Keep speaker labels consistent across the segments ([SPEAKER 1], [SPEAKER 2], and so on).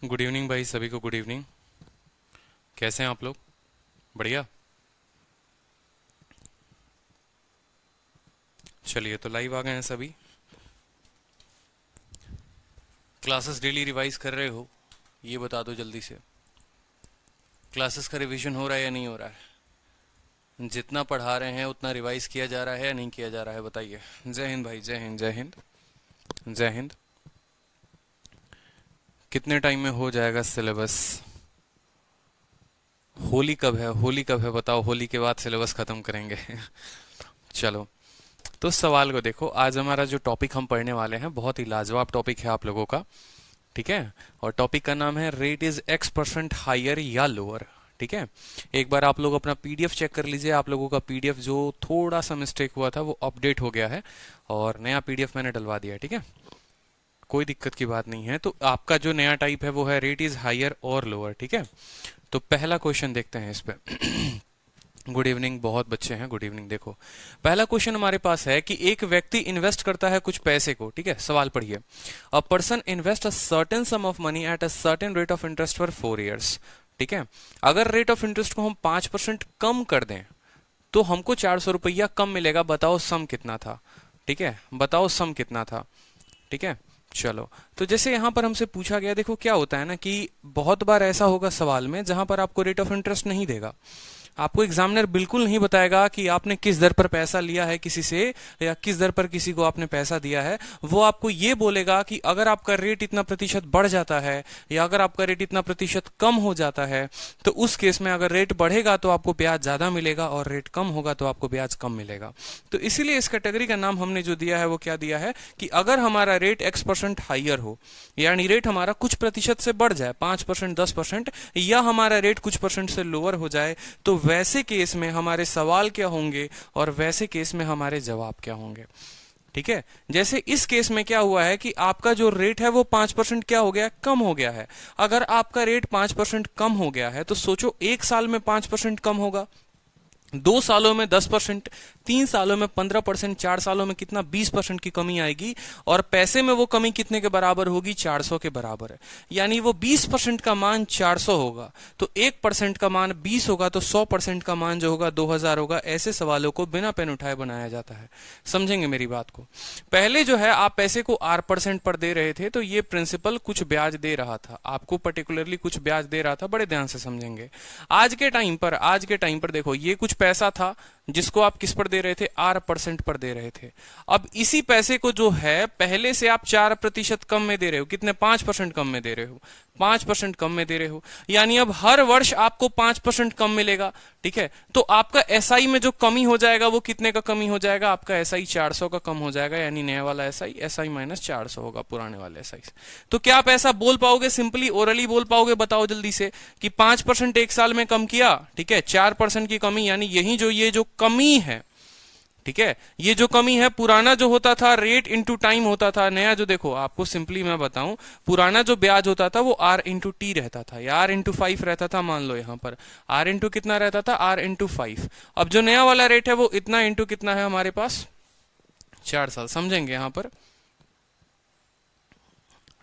[SPEAKER 1] Good evening भाई, सभी को गुड इवनिंग। कैसे हैं आप लोग? बढ़िया। चलिए, तो लाइव आ गए हैं सभी। क्लासेस डेली रिवाइज कर रहे हो? ये बता दो जल्दी से। क्लासेस का रिवीजन हो रहा है या नहीं हो रहा है? जितना पढ़ा रहे हैं उतना रिवाइज किया जा रहा है या नहीं किया जा रहा है, बताइए। जय हिंद भाई, जय हिंद, जय हिंद, जय हिंद। कितने टाइम में हो जाएगा सिलेबस? होली कब है? होली कब है बताओ, होली के बाद सिलेबस खत्म करेंगे। चलो, तो इस सवाल को देखो। आज हमारा जो टॉपिक हम पढ़ने वाले हैं बहुत ही लाजवाब टॉपिक है आप लोगों का। ठीक है। और टॉपिक का नाम है रेट इज X% हायर या लोअर। ठीक है। एक बार आप लोग अपना पीडीएफ चेक कर लीजिए। आप लोगों का पीडीएफ जो थोड़ा सा मिस्टेक हुआ था वो अपडेट हो गया है और नया पीडीएफ मैंने डलवा दिया है। ठीक है, कोई दिक्कत की बात नहीं है। तो आपका जो नया टाइप है वो है रेट इज हायर और लोअर। ठीक है, तो पहला क्वेश्चन देखते हैं इस पे। गुड इवनिंग, बहुत बच्चे हैं, गुड इवनिंग। देखो, पहला क्वेश्चन हमारे पास है कि एक व्यक्ति इन्वेस्ट करता है कुछ पैसे को। ठीक है, सवाल पढ़िए। A person invest a certain some of money at a certain rate of interest for 4 years। ठीक है, अगर रेट ऑफ इंटरेस्ट को हम 5% कम कर दें तो हमको 400 रुपया कम मिलेगा। बताओ सम कितना था? ठीक है, बताओ सम कितना था? ठीक है, चलो। तो जैसे यहां पर हमसे पूछा गया, देखो क्या होता है ना कि बहुत बार ऐसा होगा सवाल में जहां पर आपको रेट ऑफ इंटरेस्ट नहीं देगा। आपको एग्जामिनर बिल्कुल नहीं बताएगा कि आपने किस दर पर पैसा लिया है किसी से या किस दर पर किसी को आपने पैसा दिया है। वो आपको ये बोलेगा कि अगर आपका रेट इतना प्रतिशत बढ़ जाता है या अगर आपका रेट इतना प्रतिशत कम हो जाता है तो उस केस में अगर रेट बढ़ेगा तो आपको ब्याज ज्यादा मिलेगा और रेट कम होगा तो आपको ब्याज कम मिलेगा। तो इसीलिए इस कैटेगरी का नाम हमने जो दिया है वो क्या दिया है कि अगर हमारा रेट X% हाइयर हो, यानी रेट हमारा कुछ प्रतिशत से बढ़ जाए, 5%, 10%, या हमारा रेट कुछ परसेंट से लोअर हो जाए, तो वैसे केस में हमारे सवाल क्या होंगे और वैसे केस में हमारे जवाब क्या होंगे। ठीक है, जैसे इस केस में क्या हुआ है कि आपका जो रेट है वो 5% क्या हो गया, कम हो गया है। अगर आपका रेट 5% कम हो गया है तो सोचो 1 साल में 5% कम होगा, 2 सालों में 10%, 3 सालों में 15%, 4 सालों में कितना, 20% की कमी आएगी। और पैसे में वो कमी कितने के बराबर होगी, 400 के बराबर है। यानी वो 20% का मान 400 होगा, तो 1% का मान 20 होगा, तो 100% का मान जो होगा 2000 होगा। ऐसे सवालों को बिना पेन उठाए बनाया जाता है। समझेंगे मेरी बात को? पहले जो है आप पैसे को R% पर दे रहे थे तो ये प्रिंसिपल कुछ ब्याज दे रहा था, आपको पर्टिकुलरली कुछ ब्याज दे रहा था। बड़े ध्यान से समझेंगे। आज के टाइम पर देखो, ये कुछ पैसा था जिसको आप किस पर दे रहे थे, R% पर दे रहे थे। अब इसी पैसे को जो है पहले से आप 4% कम में दे रहे हो। कितने? 5% कम में दे रहे हो, 5% कम में दे रहे हो। यानी अब हर वर्ष आपको 5% कम मिलेगा। ठीक है, तो आपका एसआई में जो कमी हो जाएगा वो कितने का कमी हो जाएगा, आपका एसआई 400 का कम हो जाएगा। यानी नया वाला एसआई माइनस 400 होगा पुराने वाले एसआई से। तो क्या आप ऐसा बोल पाओगे, सिंपली ओरली बोल पाओगे? बताओ जल्दी से कि 5% 1 साल में कम किया। ठीक है, 4% की कमी, यानी यही जो ये जो कमी है, ठीक है, ये जो कमी है, पुराना जो होता था रेट इंटू टाइम होता था, नया जो देखो आपको सिंपली मैं बताऊं, पुराना जो ब्याज होता था वो R/T रहता था या R/5 रहता था। मान लो यहां पर R इंटू कितना रहता था, R/5। अब जो नया वाला रेट है वो इतना इंटू कितना है हमारे पास, 4 साल। समझेंगे यहां पर?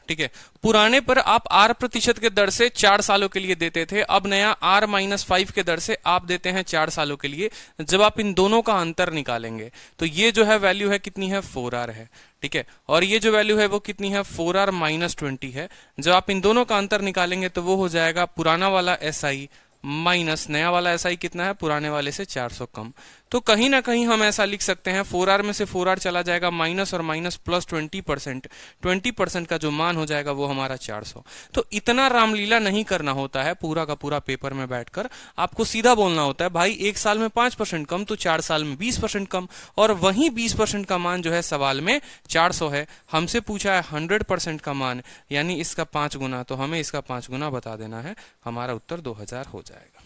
[SPEAKER 1] ठीक है, पुराने पर आप R% के दर से 4 सालों के लिए देते थे, अब नया R-5 के दर से आप देते हैं 4 सालों के लिए। जब आप इन दोनों का अंतर निकालेंगे तो ये जो है वैल्यू है कितनी है, 4R है। ठीक है, और ये जो वैल्यू है वो कितनी है, 4R-20 है। जब आप इन दोनों का अंतर निकालेंगे तो वो हो जाएगा पुराना वाला SI माइनस नया वाला SI कितना है, पुराने वाले से 400 कम। तो कहीं ना कहीं हम ऐसा लिख सकते हैं, 4R में से 4R चला जाएगा, माइनस और माइनस प्लस 20%, 20% का जो मान हो जाएगा वो हमारा 400। तो इतना रामलीला नहीं करना होता है पूरा का पूरा पेपर में बैठकर। आपको सीधा बोलना होता है, भाई 1 साल में 5% कम तो 4 साल में 20% कम। और वही 20% का मान जो है सवाल में 400 है। हमसे पूछा है 100% का मान, यानी इसका 5 गुना, तो हमें इसका 5 गुना बता देना है। हमारा उत्तर 2000 हो जाएगा।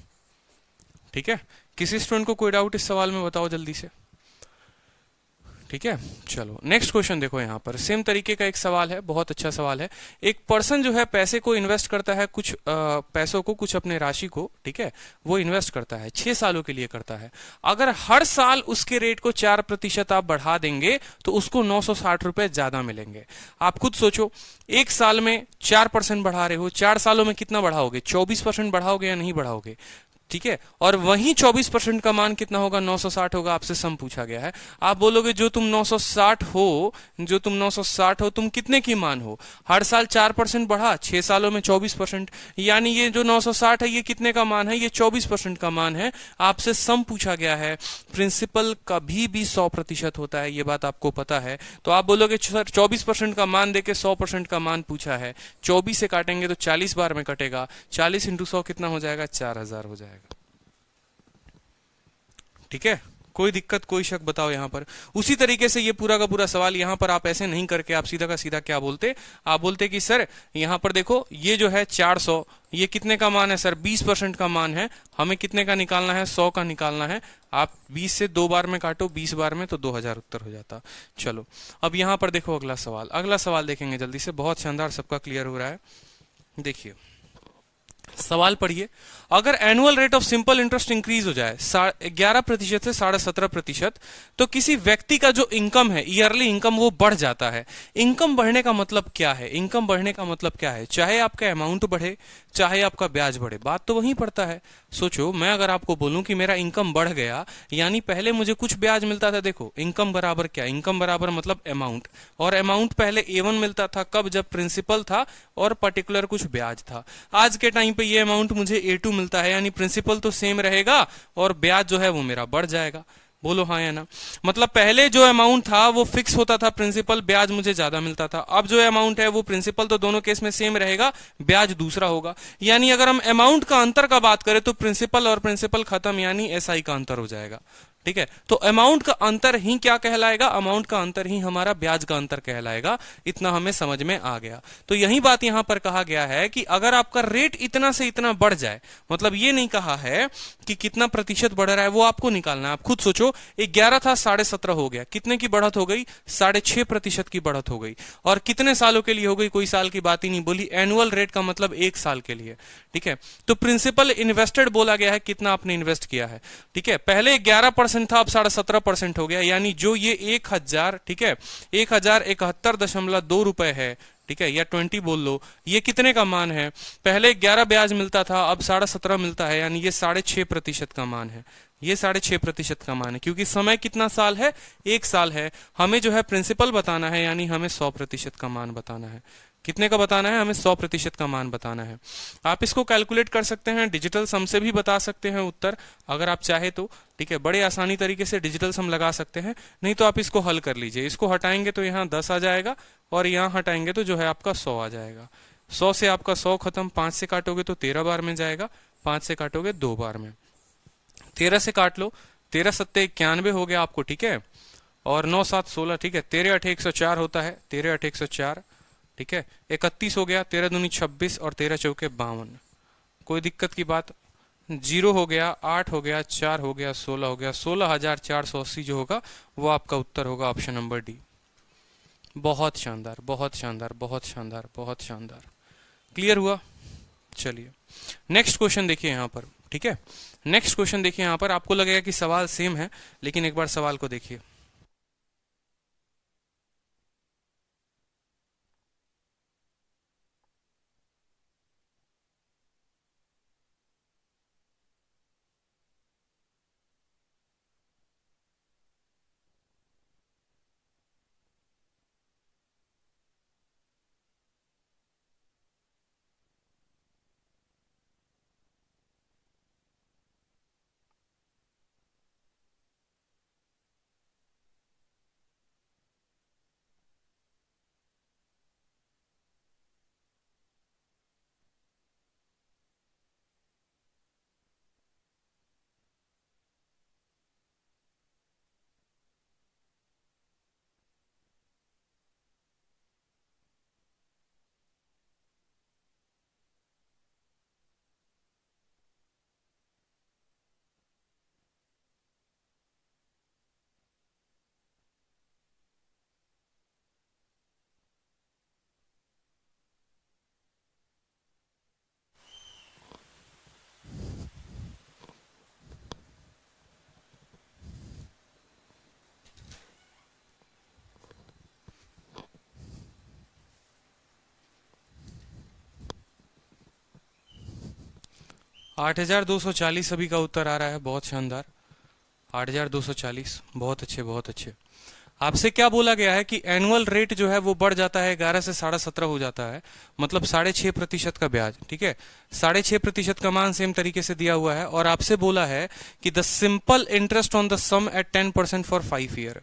[SPEAKER 1] ठीक है, किसी स्टूडेंट को कोई डाउट इस सवाल में? बताओ जल्दी से। ठीक है। चलो नेक्स्ट क्वेश्चन देखो, यहाँ पर सेम तरीके का एक सवाल है, बहुत अच्छा सवाल है। एक पर्सन जो है पैसे को इन्वेस्ट करता है, कुछ पैसों को, कुछ अपने राशि को, ठीक है, वो इन्वेस्ट करता है, 6 सालों के लिए करता है। अगर हर साल उसके रेट को 4% आप बढ़ा देंगे तो उसको 960 रुपए ज्यादा मिलेंगे। आप खुद सोचो, एक साल में 4% बढ़ा रहे हो, 4 सालों में कितना बढ़ाओगे? 24% बढ़ाओगे या नहीं बढ़ाओगे? ठीक है। और वहीं 24% का मान कितना होगा? 960 होगा। आपसे सम पूछा गया है। आप बोलोगे जो तुम 960 हो, जो तुम 960 हो, तुम कितने की मान हो? हर साल 4% बढ़ा, 6 सालों में 24%, यानी ये जो 960 है ये कितने का मान है? ये 24% का मान है। आपसे सम पूछा गया है। प्रिंसिपल कभी भी 100% होता है, ये बात आपको पता है। तो आप बोलोगे सर 24% का मान देके 100% का मान पूछा है, 24 से काटेंगे तो 40 बार में कटेगा, 40 इंटू 100 कितना हो जाएगा? 4000 हो जाएगा। ठीक है, कोई दिक्कत, कोई शक बताओ यहाँ पर। उसी तरीके से ये पूरा का पूरा सवाल यहाँ पर आप ऐसे नहीं करके आप सीधा का सीधा क्या बोलते? आप बोलते कि सर यहाँ पर देखो ये जो है 400, ये कितने का मान है सर? 20% का मान है। हमें कितने का निकालना है? 100 का निकालना है। आप 20 से 2 बार में काटो, 20 बार में, तो 2000 उत्तर हो जाता। चलो अब यहाँ पर देखो अगला सवाल, अगला सवाल देखेंगे जल्दी से, बहुत शानदार, सबका क्लियर हो रहा है। देखिए सवाल पढ़िए। अगर annual rate of simple interest increase हो जाए 11% से 17.5%, तो किसी व्यक्ति का जो इनकम है, ईयरली इनकम, वो बढ़ जाता है। इनकम बढ़ने का मतलब क्या है? इनकम बढ़ने का मतलब क्या है? चाहे आपका अमाउंट बढ़े, चाहे आपका ब्याज बढ़े, बात तो वहीं पड़ता है। सोचो, मैं अगर आपको बोलूं कि मेरा इनकम बढ़ गया, यानी पहले मुझे कुछ ब्याज मिलता था। देखो इनकम बराबर क्या? इनकम बराबर मतलब अमाउंट, और अमाउंट पहले A1 मिलता था, कब? जब प्रिंसिपल था और पर्टिकुलर कुछ ब्याज था। आज के टाइम पे ये अमाउंट मुझे A2 मिलता है, यानी प्रिंसिपल तो सेम रहेगा और ब्याज जो है वो मेरा बढ़ जाएगा। बोलो हाँ या ना? मतलब पहले जो अमाउंट था वो फिक्स होता था, प्रिंसिपल, ब्याज मुझे ज्यादा मिलता था। अब जो अमाउंट है वो प्रिंसिपल तो दोनों केस में सेम रहेगा, ब्याज दूसरा होगा। यानी अगर हम अमाउंट का अंतर का बात करें तो प्रिंसिपल और प्रिंसिपल खत्म, यानी SI का अंतर हो जाएगा। ठीक है, तो अमाउंट का अंतर ही क्या कहलाएगा? अमाउंट का अंतर ही हमारा ब्याज का अंतर कहलाएगा। इतना हमें समझ में आ गया। तो यही बात यहां पर कहा गया है कि अगर आपका रेट इतना से इतना बढ़ जाए, मतलब ये नहीं कहा है कि कितना प्रतिशत बढ़ रहा है, वो आपको निकालना है। आप खुद सोचो, 11 था 17.5 हो गया, कितने की बढ़त हो गई? 6.5% की बढ़त हो गई। और कितने सालों के लिए हो गई? कोई साल की बात ही नहीं बोली, एनुअल रेट का मतलब 1 साल के लिए। ठीक है, तो प्रिंसिपल इन्वेस्टेड बोला गया है, कितना आपने इन्वेस्ट किया है। ठीक है, पहले 11% था, अब 17.5% हो गया, यानी जो ये 1000, ठीक है, 1071.2 रुपए है, ठीक है, या 20 बोल लो, ये कितने का मान है? पहले 11 ब्याज मिलता था, अब 17.5 मिलता है, यानी ये 6.5% का मान है। ये 6.5% का मान है, क्योंकि समय कितना साल है? 1 साल है। हमें जो है प्रिंसिपल बताना है, यानी हमें 100% का मान बताना है। कितने का बताना है? हमें 100% का मान बताना है। आप इसको कैलकुलेट कर सकते हैं, डिजिटल सम से भी बता सकते हैं उत्तर, अगर आप चाहे तो। ठीक है, बड़े आसानी तरीके से डिजिटल सम लगा सकते हैं। नहीं तो आप इसको हल कर लीजिए। इसको हटाएंगे तो यहाँ 10 आ जाएगा, और यहाँ हटाएंगे तो जो है आपका 100 आ जाएगा। 100 से आपका 100 खत्म, 5 से काटोगे तो 13 बार में जाएगा, 5 से काटोगे 2 बार में, 13 से काट लो, 13 सत्ते 91 हो गया आपको। ठीक है, और 9 7 16, ठीक है, 13 8 104 होता है, 13 8 104। ठीक है, 31 हो गया, 13 दूनी 26 और 13 चौके 52। कोई दिक्कत की बात? 0 हो गया, 8 हो गया, 4 हो गया, 16 हो गया, 16,480 जो होगा वो आपका उत्तर होगा, ऑप्शन नंबर डी। बहुत शानदार, बहुत शानदार, बहुत शानदार, बहुत शानदार। क्लियर हुआ? चलिए नेक्स्ट क्वेश्चन देखिए यहाँ पर। ठीक है, नेक्स्ट क्वेश्चन देखिए यहाँ पर। आपको लगेगा कि सवाल सेम है, लेकिन एक बार सवाल को देखिए। 8,240 अभी का उत्तर आ रहा है, बहुत शानदार। 8,240, बहुत अच्छे बहुत अच्छे। आपसे क्या बोला गया है कि एनुअल रेट जो है वो बढ़ जाता है, 11 से 17.5 हो जाता है, मतलब 6.5% का ब्याज। ठीक है, 6.5% का मान सेम तरीके से दिया हुआ है, और आपसे बोला है कि the simple interest on the sum at 10% for 5 year.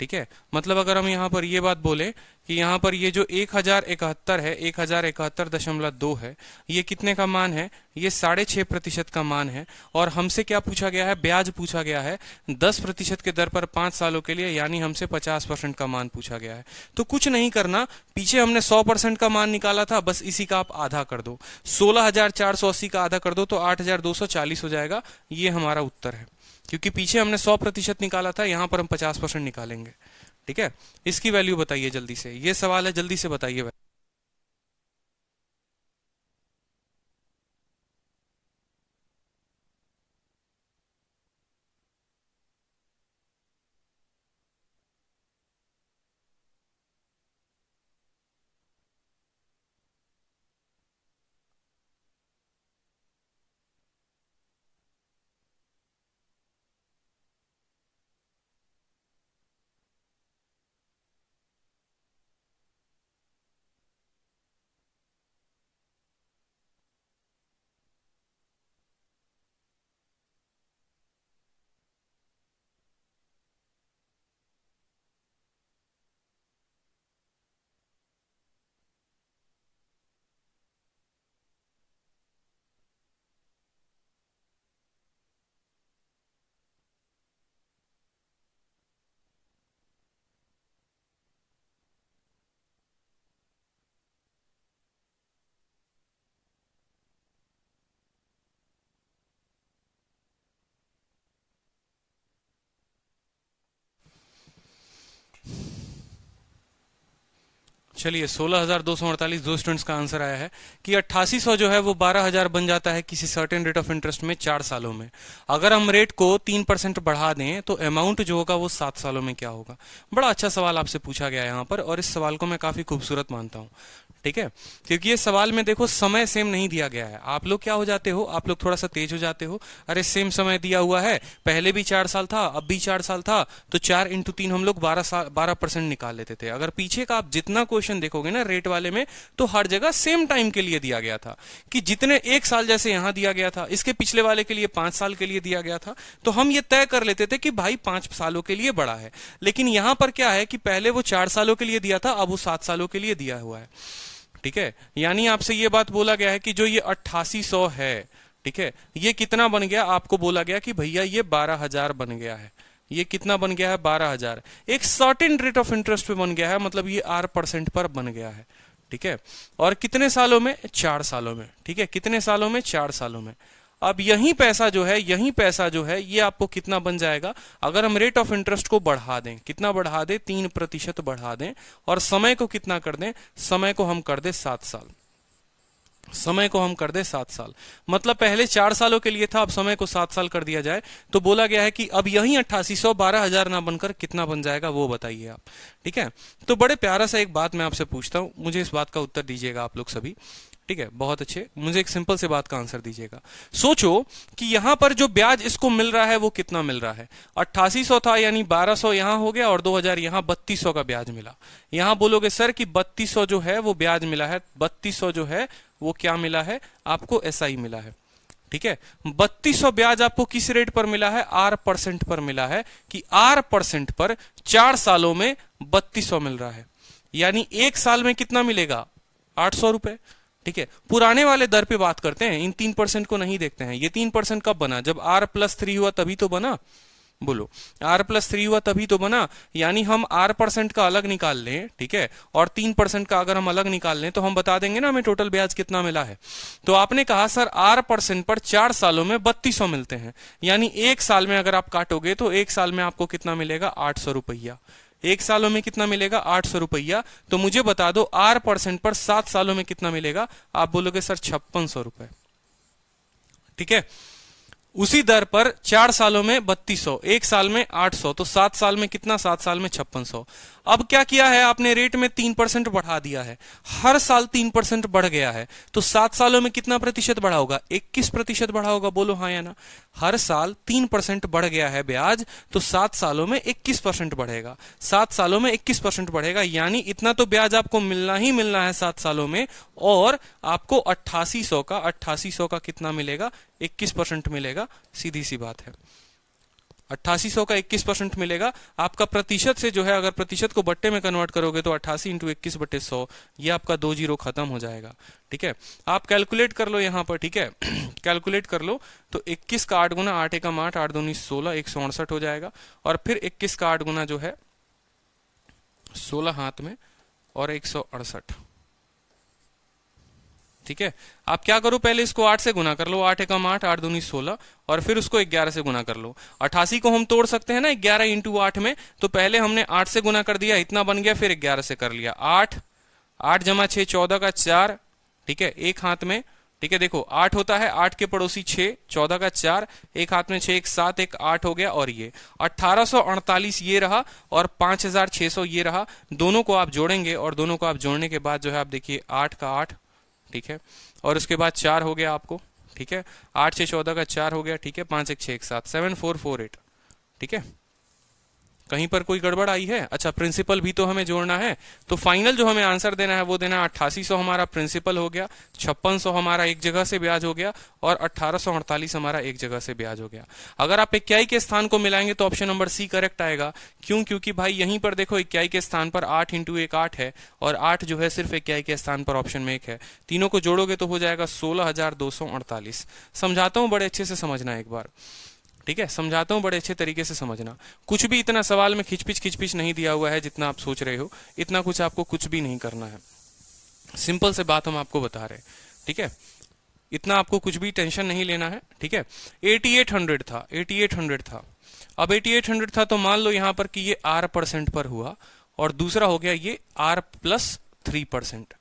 [SPEAKER 1] ठीक है, मतलब अगर हम यहाँ पर ये बात बोले कि यहाँ पर ये जो 1071 है, 1071.2 है, ये कितने का मान है? ये 6.5% का मान है। और हमसे क्या पूछा गया है? ब्याज पूछा गया है 10% के दर पर 5 सालों के लिए, यानी हमसे 50% का मान पूछा गया है। तो कुछ नहीं करना, पीछे हमने 100% का मान निकाला था, बस इसी का आप आधा कर दो, 16,480 का आधा कर दो तो 8,240 हो जाएगा। ये हमारा उत्तर है, क्योंकि पीछे हमने 100% निकाला था, यहां पर हम 50% निकालेंगे। ठीक है, इसकी वैल्यू बताइए जल्दी से, ये सवाल है, जल्दी से बताइए। चलिए, 16,248 दो स्टूडेंट्स का आंसर आया है कि 8800 जो है वो 12,000 बन जाता है किसी सर्टेन रेट ऑफ इंटरेस्ट में 4 सालों में। अगर हम रेट को 3% बढ़ा दें तो अमाउंट जो होगा वो 7 सालों में क्या होगा? बड़ा अच्छा सवाल आपसे पूछा गया है यहाँ पर, और इस सवाल को मैं काफी खूबसूरत मानता हूँ। ठीक है, क्योंकि ये सवाल में देखो समय सेम नहीं दिया गया है। आप लोग क्या हो जाते हो, आप लोग थोड़ा सा तेज हो जाते हो, अरे सेम समय दिया हुआ है, पहले भी 4 साल था, अब भी 4 साल था, तो 4 × 3 हम लोग 12% निकाल लेते थे। अगर पीछे का आप जितना क्वेश्चन देखोगे ना रेट वाले में, तो हर जगह सेम टाइम के लिए दिया गया था, कि जितने 1 साल जैसे यहां दिया गया था, इसके पिछले वाले के लिए 5 साल के लिए दिया गया था, तो हम ये तय कर लेते थे कि भाई 5 सालों के लिए बड़ा है। लेकिन यहां पर क्या है कि पहले वो 4 सालों के लिए दिया था, अब वो 7 सालों के लिए दिया हुआ है। ठीक है, यानी आपसे ये बात बोला गया है कि जो ये 8800 है, ठीक है, ये कितना बन गया? आपको बोला गया कि भैया ये 12,000 बन गया है। ये कितना बन गया है? 12,000। एक सर्टेन रेट ऑफ इंटरेस्ट पे बन गया है, मतलब ये R% पर बन गया है। ठीक है, और कितने सालों में? 4 सालों में। ठीक है, कितने सालों में? 4 सालों में। अब यही पैसा जो है, यही पैसा जो है, ये आपको कितना बन जाएगा अगर हम रेट ऑफ इंटरेस्ट को बढ़ा दें? कितना बढ़ा दें? 3% बढ़ा दें। और समय को कितना कर दें? समय को हम कर दें 7 साल। समय को हम कर दे 7 साल, मतलब पहले 4 सालों के लिए था, अब समय को 7 साल कर दिया जाए, तो बोला गया है कि अब यही 8800 12,000 ना बनकर कितना बन जाएगा, वो बताइए आप। ठीक है, तो बड़े प्यारा सा एक बात मैं आपसे पूछता हूं, मुझे इस बात का उत्तर दीजिएगा आप लोग सभी। ठीक है, बहुत अच्छे, मुझे एक सिंपल से बात का आंसर दीजिएगा। सोचो कि यहां पर जो ब्याज इसको मिल रहा है वो कितना मिल रहा है? 8800 था, यानी 1200 यहां हो गया, और 2000 यहां, 3200 का ब्याज मिला। यहां बोलोगे सर कि 3200 जो है वो ब्याज मिला है, 3200 जो है वो क्या मिला है आपको? SI मिला है। ठीक है, 3200 ब्याज आपको किस रेट पर मिला है? R% पर मिला है, कि R% पर 4 सालों में 3200 मिल रहा है, यानी 1 साल में कितना मिलेगा? 800 रुपए। ठीक है, पुराने वाले दर पे बात करते हैं, इन 3% को नहीं देखते हैं। ये 3% कब बना? जब R+3 हुआ तभी तो बना। बोलो, R+3 हुआ तभी तो बना, यानी हम R% का अलग निकाल लें, ठीक है, और 3% का अगर हम अलग निकाल लें तो हम बता देंगे ना हमें टोटल ब्याज कितना मिला है। तो आपने कहा सर R% पर 4 सालों में 3200 मिलते हैं, यानी 1 साल में अगर आप काटोगे तो 1 साल में आपको कितना मिलेगा? 800 रुपया। 1 सालों में कितना मिलेगा? 800 रुपया। तो मुझे बता दो R% पर 7 सालों में कितना मिलेगा? आप बोलोगे सर 5600 रुपए। ठीक है, उसी दर पर 4 सालों में 3200, एक साल में 800, तो 7 साल में कितना, 7 साल में 5600। अब क्या किया है आपने, रेट में 3% बढ़ा दिया है, हर साल 3% बढ़ गया है, तो 7 सालों में कितना प्रतिशत बढ़ा होगा, 21% बढ़ा होगा, बोलो हाँ या ना। हर साल 3% बढ़ गया है ब्याज, तो 7 सालों में 21% बढ़ेगा, 7 सालों में 21% बढ़ेगा, यानी इतना तो ब्याज आपको मिलना ही मिलना है 7 सालों में। और आपको 8800 का कितना मिलेगा, 21% मिलेगा, सीधी सी बात है। 8800 का 21% मिलेगा। आपका प्रतिशत से जो है, अगर प्रतिशत को बट्टे में कन्वर्ट करोगे तो 88 इंटू 21/100, ये आपका 2 जीरो खत्म हो जाएगा। ठीक है, आप कैलकुलेट कर लो यहां पर। ठीक है, कैलकुलेट कर लो तो 21 का 8 गुना, 8 एकम 8, 8 दूनी 16, 168 हो जाएगा। और फिर 21 का 8 गुना जो है 16 हाथ में और 168। ठीक है, आप क्या करो, पहले इसको 8 से गुना कर लो, 8 एकम 8, 8 दूनी 16, और फिर उसको 11 से गुना कर लो। 88 को हम तोड़ सकते हैं ना 11 इंटू 8 में, तो पहले हमने 8 से गुना कर दिया, इतना बन गया, फिर 11 से कर लिया। 8 8 जमा 6 14 का 4। ठीक है, एक हाथ में। ठीक है, देखो 8 होता है, 8 के पड़ोसी 6, 14 का 4, एक हाथ में 6, एक 7, एक 8 हो गया। और ये 1848 ये रहा और 5600 ये रहा। दोनों को आप जोड़ेंगे और दोनों को आप जोड़ने के बाद जो है आप देखिए 8 का 8। ठीक है, और उसके बाद 4 हो गया आपको। ठीक है, 8 6 14 का 4 हो गया। ठीक है, 5 1 6 1 7, 7448। ठीक है, कहीं पर कोई गड़बड़ आई है? अच्छा, प्रिंसिपल भी तो हमें जोड़ना है, तो फाइनल जो हमें आंसर देना है वो देना है 8800 हमारा प्रिंसिपल हो गया, 5600 हमारा एक जगह से ब्याज हो गया, और 1848 हमारा एक जगह से ब्याज हो गया। अगर आप इक्याई के स्थान को मिलाएंगे तो ऑप्शन नंबर सी करेक्ट आएगा। क्यों? क्योंकि भाई यहीं पर देखो इक्याई के स्थान पर 8 इंटू 1 8 है, और 8 जो है सिर्फ इक्याई के स्थान पर ऑप्शन में 1 है। तीनों को जोड़ोगे तो हो जाएगा 16248। समझाता हूं, बड़े अच्छे से समझना एक बार। ठीक है, समझाता हूं, बड़े अच्छे तरीके से समझना। कुछ भी इतना सवाल में खिचपिच नहीं दिया हुआ है जितना आप सोच रहे हो, इतना कुछ आपको कुछ भी नहीं करना है। सिंपल से बात हम आपको बता रहे हैं। ठीक है, इतना आपको कुछ भी टेंशन नहीं लेना है। ठीक है, 8800 था, 8800 था। अब 8800 था तो मान लो यहां पर कि ये R% पर हुआ, और दूसरा हो गया ये R+3%।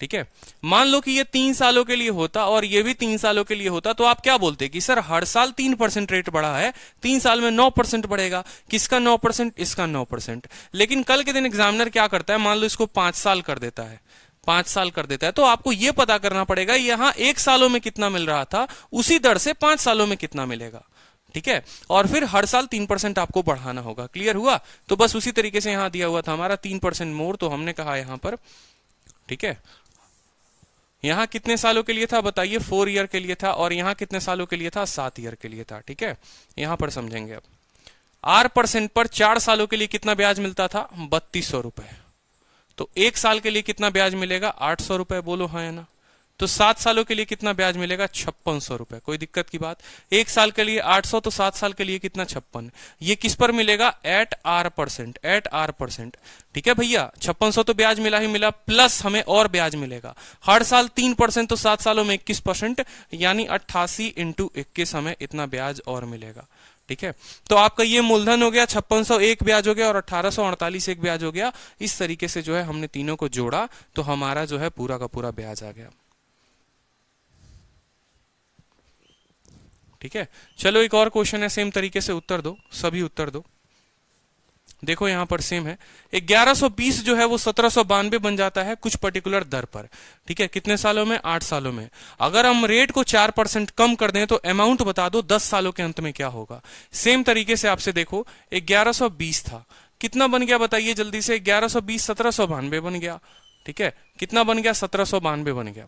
[SPEAKER 1] ठीक है, मान लो कि ये 3 सालों के लिए होता और ये भी 3 सालों के लिए होता, तो आप क्या बोलते कि सर हर साल 3% रेट बढ़ा है, 3 साल में 9% बढ़ेगा। किसका 9%? इसका 9%। लेकिन कल के दिन एग्जामिनर क्या करता है, मान लो इसको 5 साल कर देता है, 5 साल कर देता है, तो आपको यह पता करना पड़ेगा यहां 1 सालों में कितना मिल रहा था, उसी दर से 5 सालों में कितना मिलेगा। ठीक है, और फिर हर साल 3% आपको बढ़ाना होगा। क्लियर हुआ? तो बस उसी तरीके से यहां दिया हुआ था हमारा 3% मोर, तो हमने कहा यहां पर। ठीक है, यहां कितने सालों के लिए था बताइए? 4 ईयर के लिए था। और यहां कितने सालों के लिए था? 7 ईयर के लिए था। ठीक है, यहां पर समझेंगे अब। R% पर 4 सालों के लिए कितना ब्याज मिलता था? 3200 रुपए। तो 1 साल के लिए कितना ब्याज मिलेगा? 800 रुपए, बोलो हाँ या ना। तो 7 सालों के लिए कितना ब्याज मिलेगा? 5600 रुपए। कोई दिक्कत की बात? 1 साल के लिए 800, तो 7 साल के लिए कितना? 56। ये किस पर मिलेगा? At R%, at R%। ठीक है भैया, 5600 तो ब्याज मिला ही मिला, प्लस हमें और ब्याज मिलेगा। हर साल 3%, तो 7 सालों में 21%, यानी 88 इंटू 21 हमें इतना ब्याज और मिलेगा। ठीक है, तो आपका ये मूलधन हो गया, 5600 एक ब्याज हो गया, और 1848 एक ब्याज हो गया। इस तरीके से जो है हमने तीनों को जोड़ा, तो हमारा जो है पूरा का पूरा ब्याज आ गया। ठीक है, चलो एक और क्वेश्चन है, सेम तरीके से उत्तर दो, सभी उत्तर दो। देखो यहां पर सेम है, 1120 जो है वो 1792 बन जाता है कुछ पर्टिकुलर दर पर। ठीक है, कितने सालों में? 8 सालों में। अगर हम रेट को 4% कम कर दें तो अमाउंट बता दो 10 सालों के अंत में क्या होगा। सेम तरीके से आपसे देखो, 1120 था, कितना बन गया बताइए जल्दी से? 1120 1792 बन गया। ठीक है, कितना बन गया? 1792 बन गया।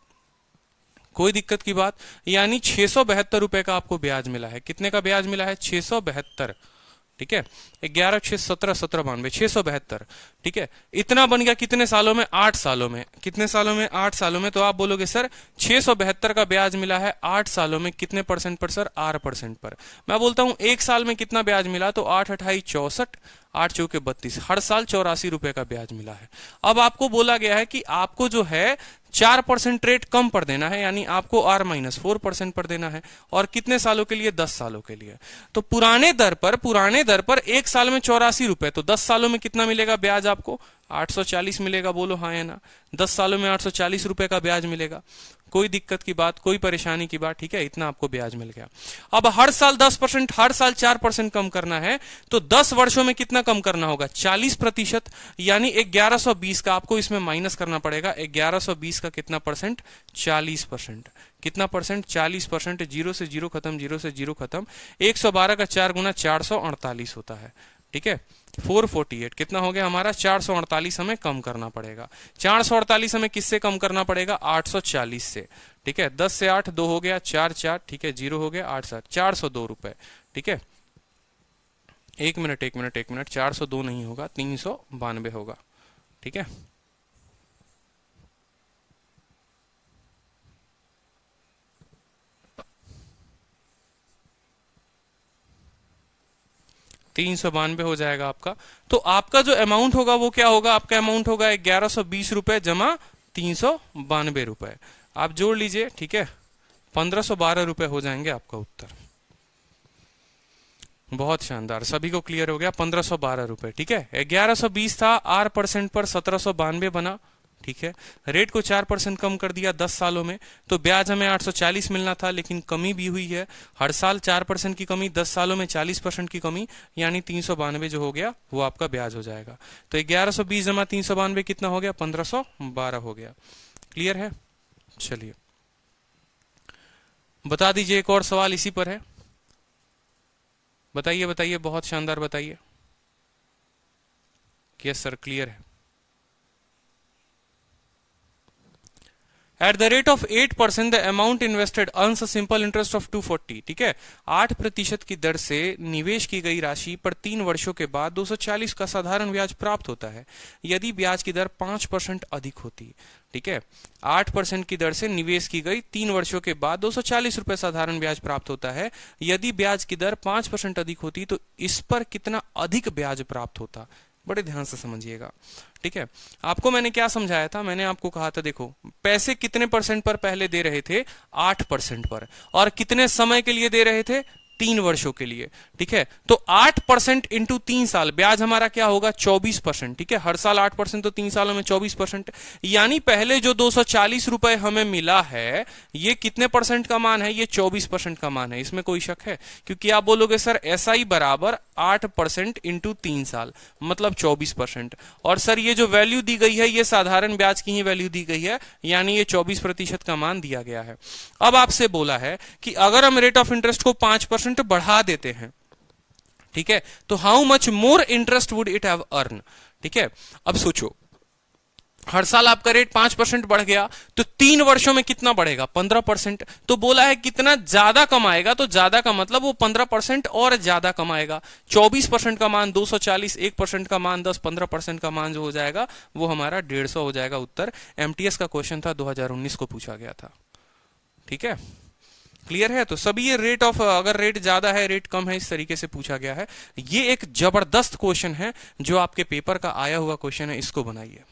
[SPEAKER 1] कोई दिक्कत की बात? यानी 672 रुपए का आपको ब्याज मिला है। कितने का ब्याज मिला है? 672। ठीक है, 11 6 17 1792, 672। ठीक है, इतना बन गया कितने सालों में? 8 सालों में। कितने सालों में? 8 सालों में। तो आप बोलोगे सर 672 का ब्याज मिला है 8 सालों में, कितने परसेंट पर सर? R% पर। मैं बोलता हूं 1 साल में कितना ब्याज मिला, तो 8 28 64, 8 चौके 32, हर साल 84 रुपए का ब्याज मिला है। अब आपको बोला गया है कि आपको जो है 4% रेट कम पर देना है, यानी आपको R-4% पर देना है। और कितने सालों के लिए? 10 सालों के लिए। तो पुराने दर पर 1 साल में 84 रुपए, तो 10 सालों में कितना मिलेगा ब्याज आपको? 840 मिलेगा, बोलो हाँ या ना। 10 सालों में 840 रुपए का ब्याज मिलेगा, कोई दिक्कत की बात, कोई परेशानी की बात, ठीक है, इतना आपको ब्याज मिल गया। अब हर साल 10%, हर साल 4% कम करना है, तो 10 वर्षों में कितना कम करना होगा? 40%, यानी 1120 का आपको इसमें माइनस करना पड़ेगा। 1120 का कितना परसेंट? 40%। कितना परसेंट? 40%। जीरो से जीरो खत्म, जीरो से जीरो खत्म। 112 का 4 गुना 448 होता है, ठीक है। 448 कितना हो गया हमारा? 448 हमें कम करना पड़ेगा। 448 हमें किससे कम करना पड़ेगा? 840 से, ठीक है। 10 से 8 2 हो गया, 4 4, ठीक है, 0 हो गया, 8 7, 402 रुपए, ठीक है। एक मिनट 402 नहीं होगा, 392 होगा, ठीक है। $392 हो जाएगा आपका। तो आपका जो अमाउंट होगा वो क्या होगा? आपका अमाउंट होगा 1120 रुपए जमा 392 रुपए। आप जोड़ लीजिए, ठीक है, 1512 रुपए हो जाएंगे आपका उत्तर। बहुत शानदार, सभी को क्लियर हो गया। 1512 रुपए, ठीक है। 1120 था, R% पर 1792 बना, ठीक है। रेट को 4% कम कर दिया 10 सालों में, तो ब्याज हमें 840 मिलना था, लेकिन कमी भी हुई है। हर साल 4% की कमी, 10 सालों में 40% की कमी, यानी 392 जो हो गया वो आपका ब्याज हो जाएगा। तो 1120 जमा 392 कितना हो गया? 1512 हो गया। क्लियर है? चलिए बता दीजिए, एक और सवाल इसी पर है। बताइए बताइए, बहुत शानदार, बताइए। यस सर, क्लियर है। At the rate of 8% the amount invested earns a simple interest of 240, ठीक है। 8% की दर से निवेश की गई राशि पर 3 वर्षों के बाद 240 का साधारण ब्याज प्राप्त होता है, यदि ब्याज की दर 5% अधिक होती, ठीक है। 8% की दर से निवेश की गई 3 वर्षों के बाद 240 रुपए साधारण ब्याज प्राप्त होता है, यदि ब्याज की दर 5% अधिक होती तो इस पर कितना अधिक ब्याज प्राप्त होता? बड़े ध्यान से समझिएगा, ठीक है। आपको मैंने क्या समझाया था? मैंने आपको कहा था देखो, पैसे कितने परसेंट पर पहले दे रहे थे? 8% पर, और कितने समय के लिए दे रहे थे? 3 वर्षों के लिए, ठीक है। तो 8% इंटू 3 साल, ब्याज हमारा क्या होगा? 24%, ठीक है। हर साल 8%, तो 3 सालों में 24%, यानी पहले जो 240 रुपए हमें मिला है, ये कितने परसेंट का मान है? ये 24% का मान है। इसमें कोई शक है? क्योंकि आप बोलोगे सर SI बराबर 8% इंटू 3 साल, मतलब 24%। और सर ये जो वैल्यू दी गई है, ये साधारण ब्याज की ही वैल्यू दी गई है, यानी ये 24% का मान दिया गया है। अब आपसे बोला है कि अगर हम रेट ऑफ इंटरेस्ट को 5% बढ़ा देते हैं, ठीक है, तो how much more interest would it have earn, ठीक है। अब सोचो, हर साल आपका रेट 5% बढ़ गया, तो 3 वर्षों में कितना बढ़ेगा? 15%। तो बोला है कितना ज्यादा कमाएगा, तो ज्यादा का मतलब वो 15% और ज्यादा कमाएगा। 24% का मान 240, 1% का मान 10, 15% का मान जो हो जाएगा वो हमारा 150 हो जाएगा उत्तर। MTS का क्वेश्चन था, 2019 को पूछा गया था, ठीक है। क्लियर है? तो सभी ये रेट ऑफ, अगर रेट ज्यादा है, रेट कम है, इस तरीके से पूछा गया है। ये एक जबरदस्त क्वेश्चन है जो आपके पेपर का आया हुआ क्वेश्चन है, इसको बनाइए।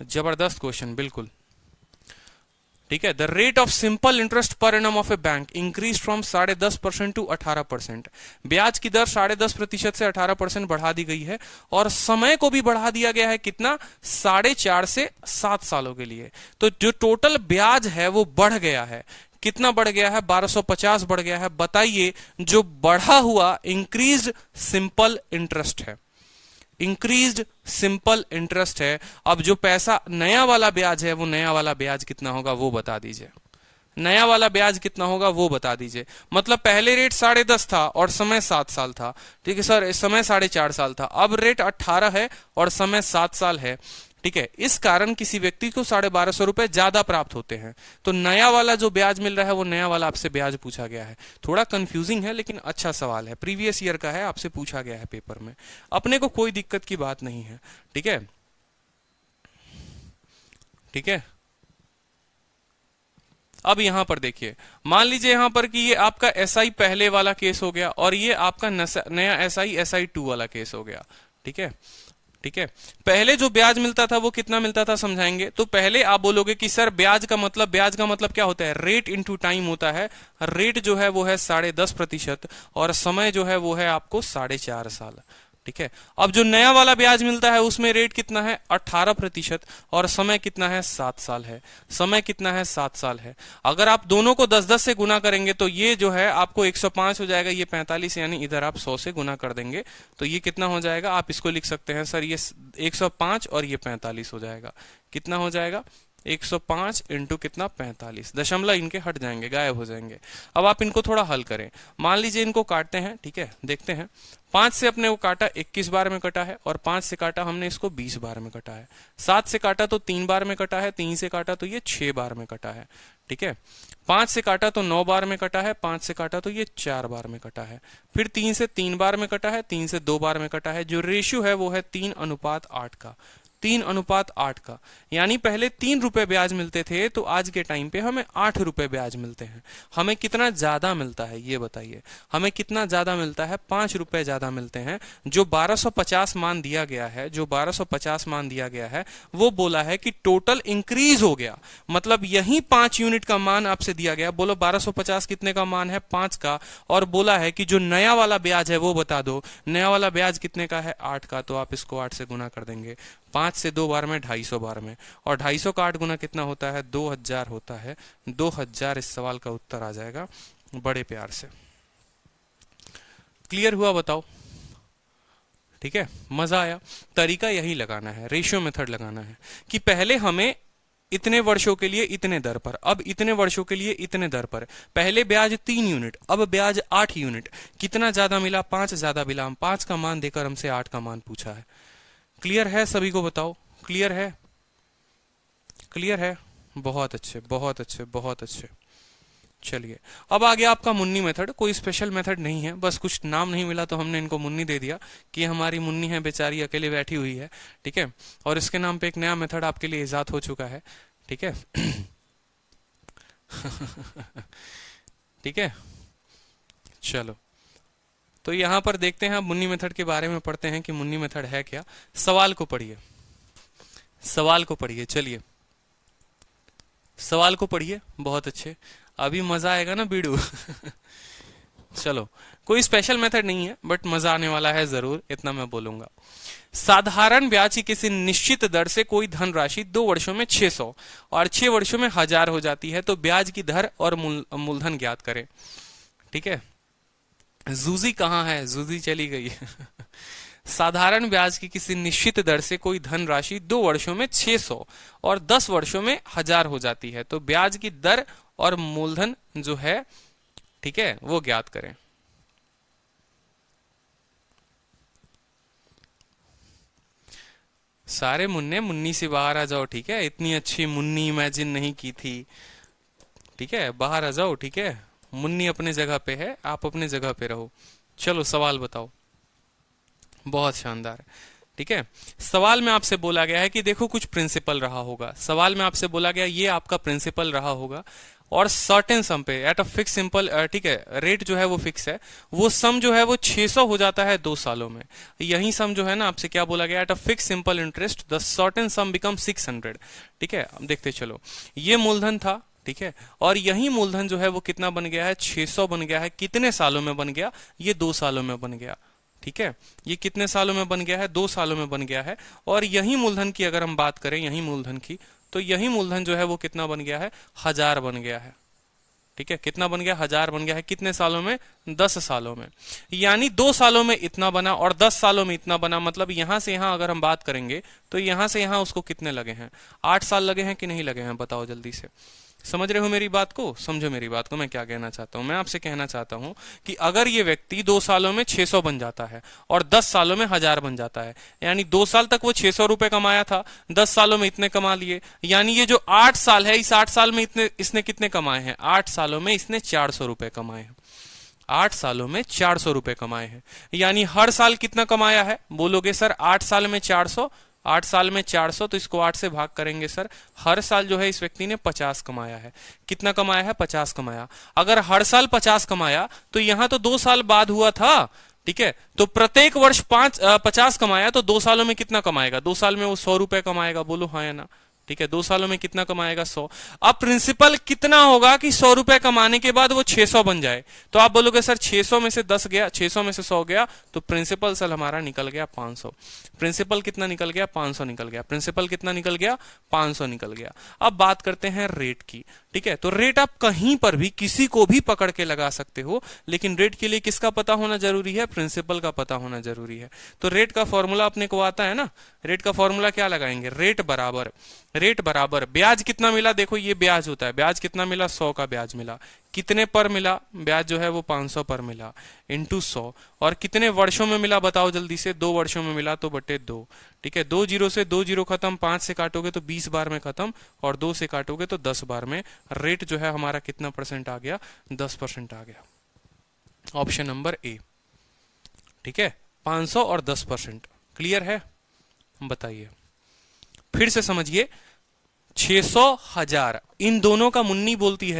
[SPEAKER 1] जबरदस्त क्वेश्चन, बिल्कुल, ठीक है। The rate of simple interest per annum of a bank increase from 10.5% to 18%। ब्याज की दर 10.5% से 18% बढ़ा दी गई है, और समय को भी बढ़ा दिया गया है। कितना? 4.5 से 7 सालों के लिए। तो जो टोटल ब्याज है वो बढ़ गया है। कितना बढ़ गया है? 1250 बढ़ गया है। बताइए, जो बढ़ा हुआ इंक्रीज्ड सिंपल इंटरेस्ट है, इंक्रीज्ड सिंपल इंटरेस्ट है। अब जो पैसा नया वाला ब्याज है, वो नया वाला ब्याज कितना होगा वो बता दीजिए। नया वाला ब्याज कितना होगा वो बता दीजिए। मतलब पहले रेट 10.5 था और समय 7 साल था, ठीक है सर, समय 4.5 साल था। अब रेट 18 है और समय 7 साल है, ठीक है। इस कारण किसी व्यक्ति को 1250 रुपए ज्यादा प्राप्त होते हैं। तो नया वाला जो ब्याज मिल रहा है, वो नया वाला आपसे ब्याज पूछा गया है। थोड़ा कंफ्यूजिंग है, लेकिन अच्छा सवाल है, प्रीवियस ईयर का है, आपसे पूछा गया है पेपर में। अपने को कोई दिक्कत की बात नहीं है, ठीक है, ठीक है। अब यहां पर देखिए, मान लीजिए यहां पर कि ये आपका SI पहले वाला केस हो गया, और ये आपका नया SI2 वाला केस हो गया, ठीक है, ठीक है। पहले जो ब्याज मिलता था वो कितना मिलता था, समझाएंगे। तो पहले आप बोलोगे कि सर ब्याज का मतलब क्या होता है? रेट इनटू टाइम होता है। रेट जो है वो है 10.5%, और समय जो है वो है आपको 4.5 साल, ठीक है। अब जो नया वाला ब्याज मिलता है उसमें रेट कितना है 18% और समय कितना है 7 साल है। समय कितना है 7 साल है। अगर आप दोनों को 10-10 से गुना करेंगे तो ये जो है आपको 105 हो जाएगा, ये 45, यानी इधर आप 100 से गुना कर देंगे तो ये कितना हो जाएगा, आप इसको लिख सकते हैं सर ये 105 और ये 45 हो जाएगा। कितना हो जाएगा 105 इंटू कितना 45, दशमलव इनके हट जाएंगे, गायब हो जाएंगे। अब आप इनको थोड़ा हल करें, मान लीजिए इनको काटते हैं, ठीक है, देखते हैं। 5 से अपने को काटा 21 बार में कटा है और 5 से काटा हमने इसको 20 बार में कटा है। 7 से काटा तो 3 बार में कटा है, 3 से काटा तो ये 6 बार में कटा है, ठीक है। 5 से काटा तो 9 बार में कटा है, 5 से काटा तो ये 4 बार में कटा है। फिर 3 से 3 बार में कटा है, 3 से 2 बार में कटा है। जो रेशियो है वो है 3:8 का, 3:8 का। यानी पहले 3 रुपए ब्याज मिलते थे तो आज के टाइम पे हमें 8 रुपए ब्याज मिलते हैं। हमें कितना ज्यादा मिलता है ये बताइए, हमें कितना ज्यादा मिलता है, 5 रुपए ज्यादा मिलते हैं। जो 1250 मान दिया गया है, जो 1250 मान दिया गया है वो बोला है कि टोटल इंक्रीज हो गया, मतलब यही 5 यूनिट का मान आपसे दिया गया। बोलो 1250 कितने का मान है 5 का, और बोला है कि जो नया वाला ब्याज है वो बता दो, नया वाला ब्याज कितने का है 8 का, तो आप इसको 8 से गुना कर देंगे। 5 से 2 बार में 250 बार में, और 250 का 8 गुना कितना होता है 2000 होता है। 2000 इस सवाल का उत्तर आ जाएगा बड़े प्यार से। क्लियर हुआ बताओ, ठीक है, मजा आया। तरीका यही लगाना है, रेशियो मेथड लगाना है कि पहले हमें इतने वर्षों के लिए इतने दर पर, अब इतने वर्षों के लिए इतने दर पर। पहले ब्याज 3 यूनिट, अब ब्याज 8 यूनिट। कितना ज्यादा मिला 5 ज्यादा मिला, 5 का मान देकर हमसे 8 का मान पूछा है। क्लियर है सभी को बताओ, क्लियर है, क्लियर है, बहुत अच्छे बहुत अच्छे बहुत अच्छे। चलिए अब आ गया आपका मुन्नी मेथड। कोई स्पेशल मेथड नहीं है, बस कुछ नाम नहीं मिला तो हमने इनको मुन्नी दे दिया कि हमारी मुन्नी है बेचारी, अकेले बैठी हुई है, ठीक है। और इसके नाम पे एक नया मेथड आपके लिए इजाद हो चुका है, ठीक है। ठीक है, चलो तो यहां पर देखते हैं, मुन्नी मेथड के बारे में पढ़ते हैं कि मुन्नी मेथड है क्या। सवाल को पढ़िए, सवाल को पढ़िए, चलिए सवाल को पढ़िए, बहुत अच्छे, अभी मजा आएगा ना बीड़ू। चलो कोई स्पेशल मेथड नहीं है बट मजा आने वाला है जरूर, इतना मैं बोलूंगा। साधारण ब्याज की किसी निश्चित दर से कोई धनराशि 2 वर्षों में 600 और 6 वर्षों में 1000 हो जाती है, तो ब्याज की दर और मूलधन ज्ञात करें, ठीक है। जूजी कहाँ है, जूजी चली गई। साधारण ब्याज की किसी निश्चित दर से कोई धनराशि 2 वर्षों में 600 और 10 वर्षों में 1000 हो जाती है, तो ब्याज की दर और मूलधन जो है, ठीक है, वो ज्ञात करें। सारे मुन्ने मुन्नी से बाहर आ जाओ, ठीक है, इतनी अच्छी मुन्नी इमेजिन नहीं की थी, ठीक है, बाहर आ जाओ, ठीक है। मुन्नी अपने जगह पे है, आप अपने जगह पे रहो। चलो सवाल बताओ, बहुत शानदार, ठीक है। सवाल में आपसे बोला गया है कि देखो कुछ प्रिंसिपल रहा होगा, सवाल में आपसे बोला गया ये आपका प्रिंसिपल रहा होगा और सर्टेन सम पे एट अ फिक्स सिंपल, ठीक है, रेट जो है वो फिक्स है, वो सम जो है वो 600 हो जाता है 2 सालों में। यही सम जो है ना आपसे क्या बोला गया, at a fix simple interest the certain some become 600, ठीक है। अब देखते चलो, ये मूलधन था, ठीक है, और यही मूलधन जो है वो कितना बन गया है 600 बन गया है। कितने सालों में बन गया, ये 2 सालों में बन गया, ठीक है। ये कितने सालों में बन गया है, 2 सालों में बन गया है। और यही मूलधन की अगर हम बात करें, यही मूलधन की, तो यही मूलधन जो है वो कितना बन गया है 1000 बन गया है, ठीक है। कितना बन गया 1000 बन गया है, कितने सालों में 10 सालों में। यानी 2 सालों में इतना बना और 10 सालों में इतना बना, मतलब यहां से यहां अगर हम बात करेंगे तो यहां से यहां उसको कितने लगे हैं 8 साल लगे हैं कि नहीं लगे हैं, बताओ जल्दी से। समझ रहे हो मेरी बात को, समझो मेरी बात को, मैं क्या कहना चाहता हूं। मैं आपसे कहना चाहता हूं कि अगर ये व्यक्ति 2 सालों में 600 बन जाता है और 10 सालों में 1000 बन जाता है, यानी 2 साल तक वो 600 रुपए कमाया था, 10 सालों में इतने कमा लिए, यानी ये जो 8 साल है, इस 8 साल में इसने कितने कमाए हैं, 8 सालों में इसने 400 रुपए कमाए हैं। 8 सालों में 400 रुपए कमाए हैं, यानी हर साल कितना कमाया है, बोलोगे सर 8 साल में 400, 8 साल में 400, तो इसको 8 से भाग करेंगे सर, हर साल जो है इस व्यक्ति ने 50 कमाया है। कितना कमाया है 50 कमाया। अगर हर साल 50 कमाया तो यहां तो 2 साल बाद हुआ था, ठीक है, तो प्रत्येक वर्ष 50 कमाया, तो 2 सालों में कितना कमाएगा, 2 साल में वो 100 रुपए कमाएगा, बोलो हाँ या ना, ठीक है, 2 सालों में कितना कमाएगा 100। अब प्रिंसिपल कितना होगा कि 100 रुपए कमाने के बाद वो 600 बन जाए। तो आप बोलोगे सर 600 में से 10 गया, 600 में से 100 गया, तो प्रिंसिपल सल हमारा निकल गया 500। प्रिंसिपल कितना निकल गया 500 निकल गया। प्रिंसिपल कितना निकल गया 500 निकल गया। अब बात करते हैं रेट की। ठीक है, तो रेट आप कहीं पर भी किसी को भी पकड़ के लगा सकते हो, लेकिन रेट के लिए किसका पता होना जरूरी है, प्रिंसिपल का पता होना जरूरी है। तो रेट का फॉर्मूला अपने को आता है ना, रेट का फॉर्मूला क्या लगाएंगे, रेट बराबर ब्याज कितना मिला, देखो ये ब्याज होता है, ब्याज कितना मिला 100 का ब्याज मिला, कितने पर मिला, ब्याज जो है वो 500 पर मिला, इंटू 100, और कितने वर्षों में मिला बताओ जल्दी से, 2 वर्षों में मिला तो बटे 2। ठीक है, 2 जीरो से 2 जीरो खत्म, 5 से काटोगे तो 20 बार में खत्म, और 2 से काटोगे तो 10 बार में। रेट जो है हमारा कितना परसेंट आ गया, 10% आ गया। Option number A. ठीक है, 500 और 10%। क्लियर है, बताइए फिर से समझिए। 600 1000 इन दोनों का मुन्नी बोलती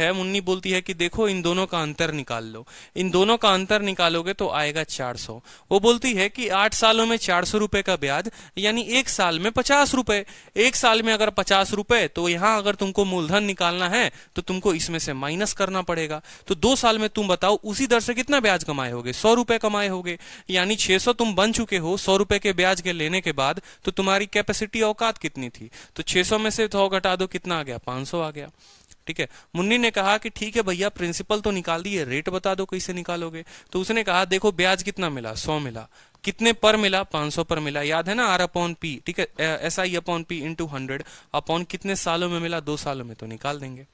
[SPEAKER 1] है कि देखो इन दोनों का अंतर निकाल लो, इन दोनों का अंतर निकालोगे तो आएगा 400। वो बोलती है कि 8 सालों में 400 रुपए का ब्याज, यानी 1 साल में 50 रुपए। 1 साल में अगर 50 रुपए, तो यहां अगर तुमको मूलधन निकालना है तो तुमको इसमें से माइनस करना पड़ेगा। तो 2 साल में तुम बताओ उसी दर से कितना ब्याज कमाए होगे, 100 रुपए कमाए होगे। यानी 600 तुम बन चुके हो 100 रुपए के ब्याज के लेने के बाद, तो तुम्हारी कैपेसिटी औकात कितनी थी, तो 600 में से 100 घटा दो, कितना आ गया 500 आ गया। ठीक है, मुन्नी ने कहा कि ठीक है भैया प्रिंसिपल तो निकाल दिए, रेट बता दो कैसे निकालोगे। तो उसने कहा देखो ब्याज कितना मिला 100 मिला, कितने पर मिला 500 पर मिला, याद है ना R अपॉन पी। ठीक है, SI upon P into 100 upon कितने सालों में मिला, 2 सालों में, तो निकाल देंगे।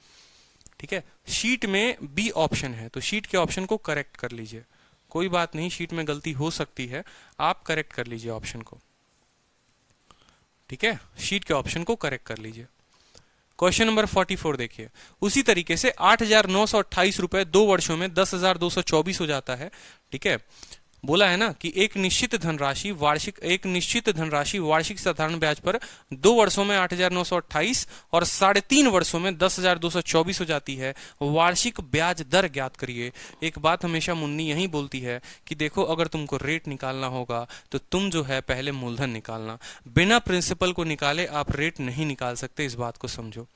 [SPEAKER 1] ठीक है, शीट में बी ऑप्शन है, तो शीट के ऑप्शन को करेक्ट कर लीजिए। कोई बात नहीं, शीट में गलती हो सकती है, आप करेक्ट कर लीजिए ऑप्शन को। ठीक है, शीट के ऑप्शन को करेक्ट कर लीजिए। क्वेश्चन नंबर 44 देखिए, उसी तरीके से 8,928 रुपए 2 वर्षों में 10,224 हो जाता है। ठीक है, बोला है ना कि एक निश्चित धनराशि वार्षिक साधारण ब्याज पर 2 वर्षों में 8,928 और 3.5 वर्षों में 10,224 हो जाती है। वार्षिक ब्याज दर ज्ञात करिए। एक बात हमेशा मुन्नी यही बोलती है कि देखो अगर तुमको रेट निकालना होगा तो तुम जो है पहले मूलधन निकालना, बिना प्रिंसिपल को निकाले आप रेट नहीं निकाल सकते, इस बात को समझो।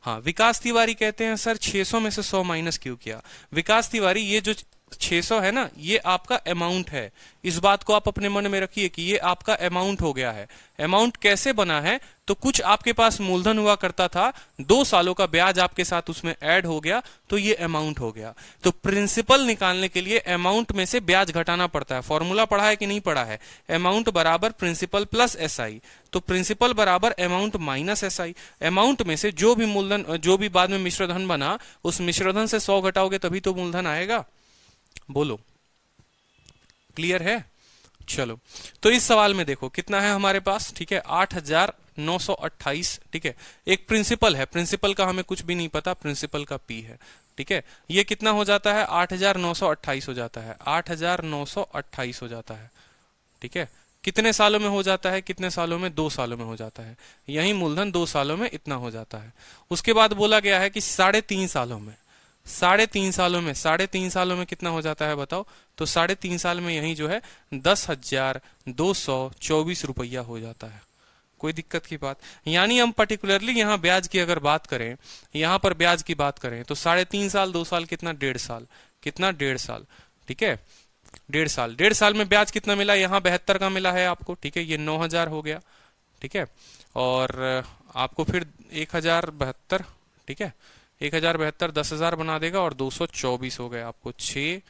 [SPEAKER 1] हाँ, विकास तिवारी कहते हैं सर 600 में से 100 माइनस क्यों किया। विकास तिवारी, ये जो 600 है ना, ये आपका अमाउंट है, इस बात को आप अपने मन में रखिए कि ये आपका अमाउंट हो गया है। अमाउंट कैसे बना है, तो कुछ आपके पास मूलधन हुआ करता था, 2 सालों का ब्याज आपके साथ उसमें ऐड हो गया, तो ये अमाउंट हो गया। तो प्रिंसिपल निकालने के लिए अमाउंट में से ब्याज घटाना पड़ता है। फॉर्मूला पढ़ा है कि नहीं पढ़ा है, अमाउंट बराबर प्रिंसिपल प्लस SI। तो प्रिंसिपल बराबर अमाउंट माइनस SI। अमाउंट में से जो भी मूलधन, जो भी बाद में मिश्रधन बना, उस मिश्रधन से 100 घटाओगे तभी तो मूलधन आएगा। बोलो, क्लियर है। चलो, तो इस सवाल में देखो कितना है हमारे पास। ठीक है, 8,928। ठीक है, एक प्रिंसिपल है, प्रिंसिपल का हमें कुछ भी नहीं पता, प्रिंसिपल का P है। ठीक है, ये कितना हो जाता है 8,928 हो जाता है, 8,928 हो जाता है। ठीक है, कितने सालों में हो जाता है, कितने सालों में, 2 सालों में हो जाता है। यही मूलधन 2 सालों में इतना हो जाता है। उसके बाद बोला गया है कि 3.5 सालों में, 3.5 सालों में, 3.5 सालों में कितना हो जाता है बताओ। तो 3.5 साल में यही जो है 10,224 रुपया हो जाता है। कोई दिक्कत की बात, यानी हम पर्टिकुलरली यहाँ ब्याज की अगर बात करें, यहाँ पर ब्याज की बात करें तो 3.5 साल 2 साल कितना, 1.5 साल, कितना 1.5 साल। ठीक है, 1.5 साल, 1.5 साल में ब्याज कितना मिला, यहाँ 72 का मिला है आपको। ठीक है, ये 9,000 हो गया। ठीक है, और आपको फिर 1,072। ठीक है, 1,072 10,000 बना देगा, और 224 हो गया आपको, 6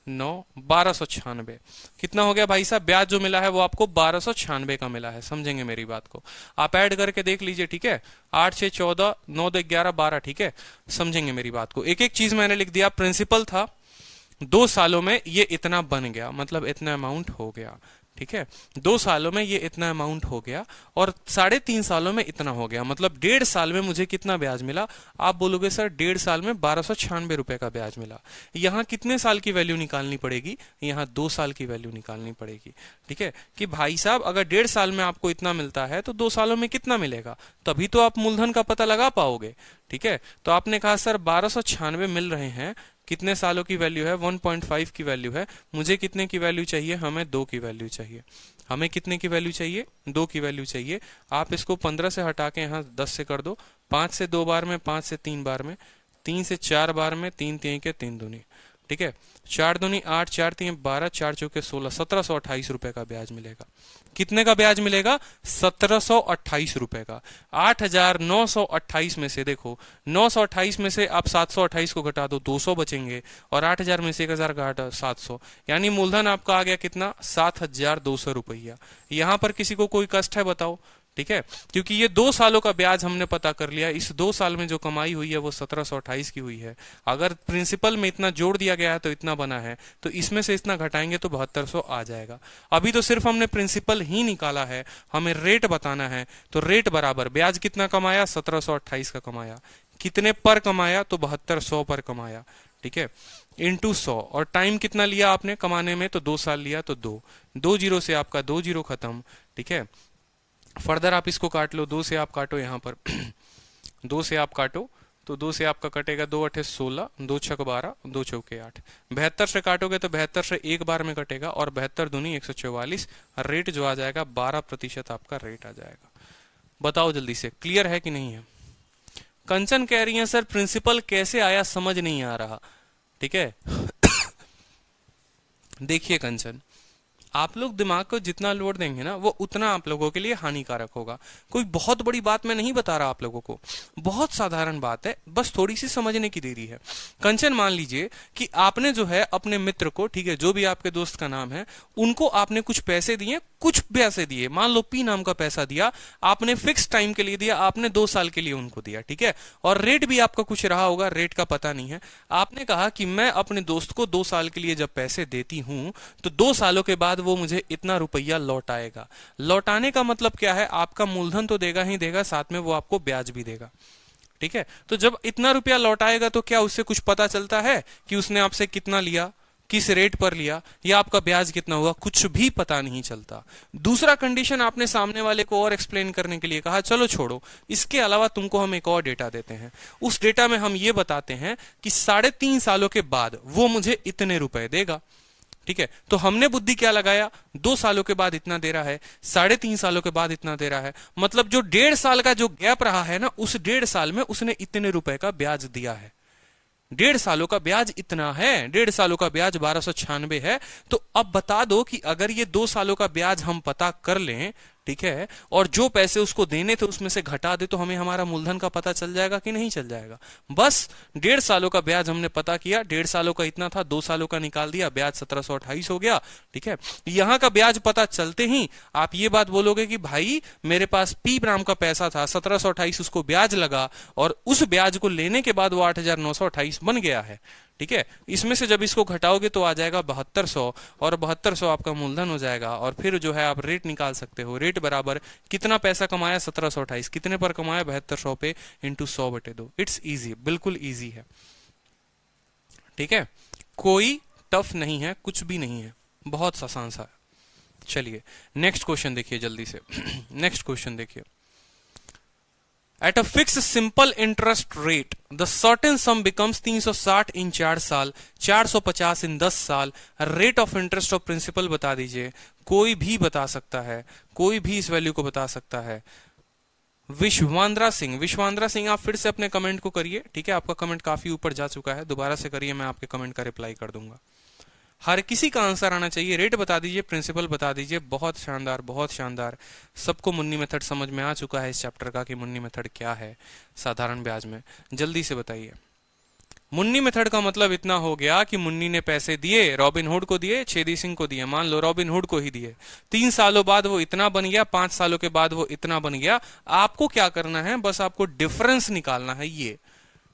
[SPEAKER 1] 9 1296। कितना हो गया भाई साहब, ब्याज जो मिला है वो आपको 1296 का मिला है। समझेंगे मेरी बात को, आप ऐड करके देख लीजिए। ठीक है, 8 6 14 9 2 11 12। ठीक है, समझेंगे मेरी बात को। एक एक चीज मैंने लिख दिया। प्रिंसिपल था 2 सालों में ये इतना बन गया, मतलब इतना अमाउंट हो गया। ठीक है, 2 सालों में ये इतना अमाउंट हो गया, और 3.5 सालों में इतना हो गया, मतलब 1.5 साल में मुझे कितना ब्याज मिला। आप बोलोगे सर 1.5 साल में 1296 रुपए का ब्याज मिला। यहाँ कितने साल की वैल्यू निकालनी पड़ेगी, यहाँ 2 साल की वैल्यू निकालनी पड़ेगी। ठीक है, कि भाई साहब अगर 1.5 साल में आपको इतना मिलता है तो 2 सालों में कितना मिलेगा, तभी तो आप मूलधन का पता लगा पाओगे। ठीक है, तो आपने कहा सर 1296 मिल रहे हैं, कितने सालों की वैल्यू है, 1.5 की वैल्यू है। मुझे कितने की वैल्यू चाहिए, हमें 2 की वैल्यू चाहिए। हमें कितने की वैल्यू चाहिए, 2 की वैल्यू चाहिए। आप इसको 15 से हटा के यहाँ 10 से कर दो। 5 से 2 बार में, 5 से 3 बार में, 3 से 4 बार में, 3 3 के 3 दूनी, ठीक है। 4 दूनी 8, 4 3 12, 4 चौके 16, 1728 रुपए का ब्याज मिलेगा। कितने का ब्याज मिलेगा, 1728 रुपए का। 8928 में से देखो, 928 में से आप 728 को घटा दो, 200 बचेंगे, और 8000 में से 1000 घटा 700, यानी मूलधन आपका आ गया कितना, 7200 रुपया। यहां पर किसी को कोई कष्ट है बताओ, ठीक है, क्योंकि ये 2 सालों का ब्याज हमने पता कर लिया। इस 2 साल में जो कमाई हुई है वो 1728 की हुई है। अगर प्रिंसिपल में इतना जोड़ दिया गया है तो इतना बना है, तो इसमें से इतना घटाएंगे तो 7200 आ जाएगा। अभी तो सिर्फ हमने प्रिंसिपल ही निकाला है, हमें रेट बताना है। तो रेट बराबर ब्याज कितना कमाया, 1728 का कमाया। कितने पर कमाया, तो 7200 पर कमाया, ठीक है, इंटू 100। और टाइम कितना लिया आपने कमाने में, तो 2 साल लिया, तो 2 जीरो से आपका 2 जीरो खत्म, ठीक है। फर्दर आप इसको काट लो, 2 से आप काटो यहाँ पर 2 से आप काटो, तो 2 से आपका कटेगा 2 अठे 16, 2 छक 12, 2 चौके 8। 72 से काटोगे तो 72 से एक बार में कटेगा, और 72 दूनी 144। रेट जो आ जाएगा 12% आपका रेट आ जाएगा। बताओ जल्दी से, क्लियर है कि नहीं है। कंचन कह रही है सर प्रिंसिपल कैसे आया समझ नहीं आ रहा, ठीक है। देखिए कंचन, आप लोग दिमाग को जितना लोड देंगे ना, वो उतना आप लोगों के लिए हानिकारक होगा। कोई बहुत बड़ी बात मैं नहीं बता रहा आप लोगों को, बहुत साधारण बात है, बस थोड़ी सी समझने की देरी है। कंचन मान लीजिए कि आपने जो है अपने मित्र को, ठीक है, जो भी आपके दोस्त का नाम है, उनको आपने कुछ पैसे दिए, कुछ पैसे दिए, मान लो पी नाम का पैसा दिया आपने, फिक्स टाइम के लिए दिया आपने, 2 साल के लिए उनको दिया, ठीक है। और रेट भी आपका कुछ रहा होगा, रेट का पता नहीं है। आपने कहा कि मैं अपने दोस्त को 2 साल के लिए जब पैसे देती हूं, तो 2 सालों के बाद वो मुझे इतना रुपया लौटाएगा। लौटाने का मतलब क्या है, आपका मूलधन तो देगा ही देगा, साथ में वो आपको ब्याज भी देगा, ठीक है। तो जब इतना रुपया लौटाएगा तो क्या उससे कुछ पता चलता है कि उसने आपसे कितना लिया, किस रेट पर लिया, या आपका ब्याज कितना हुआ, कुछ भी पता नहीं चलता। दूसरा कंडीशन आपने सामने वाले को और एक्सप्लेन करने के लिए कहा, चलो छोड़ो, इसके अलावा तुमको हम एक और डेटा देते हैं। उस डेटा में हम ये बताते हैं कि 3.5 सालों के बाद वो मुझे इतने रुपए देगा, ठीक है। तो हमने बुद्धि क्या लगाया, 2 सालों के बाद इतना दे रहा है, 3.5 सालों के बाद इतना दे रहा है, मतलब जो 1.5 साल का जो गैप रहा है ना, उस 1.5 साल में उसने इतने रुपए का ब्याज दिया है। 1.5 सालों का ब्याज इतना है, 1.5 सालों का ब्याज 1296 है। तो अब बता दो कि अगर ये 2 सालों का ब्याज हम पता कर लें, ठीक है, और जो पैसे उसको देने थे उसमें से घटा दे, तो हमें हमारा मूलधन का पता चल जाएगा कि नहीं चल जाएगा। बस 1.5 सालों का ब्याज हमने पता किया, 1.5 सालों का इतना था, 2 सालों का निकाल दिया, ब्याज 1728 हो गया, ठीक है। यहां का ब्याज पता चलते ही आप ये बात बोलोगे कि भाई मेरे पास पी नाम का पैसा था, 1728 उसको ब्याज लगा, और उस ब्याज को लेने के बाद वो 8928 बन गया है, ठीक है। इसमें से जब इसको घटाओगे तो आ जाएगा 7200, और 7200 आपका मूलधन हो जाएगा। और फिर जो है आप रेट निकाल सकते हो। रेट बराबर कितना पैसा कमाया, 1728, कितने पर कमाया, 7200 पे, इंटू 100/2। इट्स इजी, बिल्कुल इजी है, ठीक है, कोई टफ नहीं है, कुछ भी नहीं है, बहुत आसान सा है। चलिए नेक्स्ट क्वेश्चन देखिए जल्दी से। नेक्स्ट क्वेश्चन देखिए, At a fixed simple interest rate, the certain sum becomes 360 in 4 साल, 450 in 10 साल। Rate of interest of principal बता दीजिए। कोई भी बता सकता है, कोई भी इस वैल्यू को बता सकता है। विश्वांद्रा सिंह, विश्वांद्रा सिंह आप फिर से अपने कमेंट को करिए, ठीक है, आपका कमेंट काफी ऊपर जा चुका है, दोबारा से करिए, मैं आपके कमेंट का रिप्लाई कर दूंगा। हर किसी का आंसर आना चाहिए। रेट बता दीजिए, प्रिंसिपल बता दीजिए। बहुत शानदार, बहुत शानदार। सबको मुन्नी मेथड समझ में आ चुका है इस चैप्टर का कि मुन्नी मेथड क्या है साधारण ब्याज में। जल्दी से बताइए। मुन्नी मेथड का मतलब इतना हो गया कि मुन्नी ने पैसे दिए, रॉबिन हुड को दिए, छेदी सिंह को दिए, मान लो रॉबिन हुड को ही दिए। 3 सालों बाद वो इतना बन गया, 5 सालों के बाद वो इतना बन गया। आपको क्या करना है, बस आपको डिफरेंस निकालना है, ये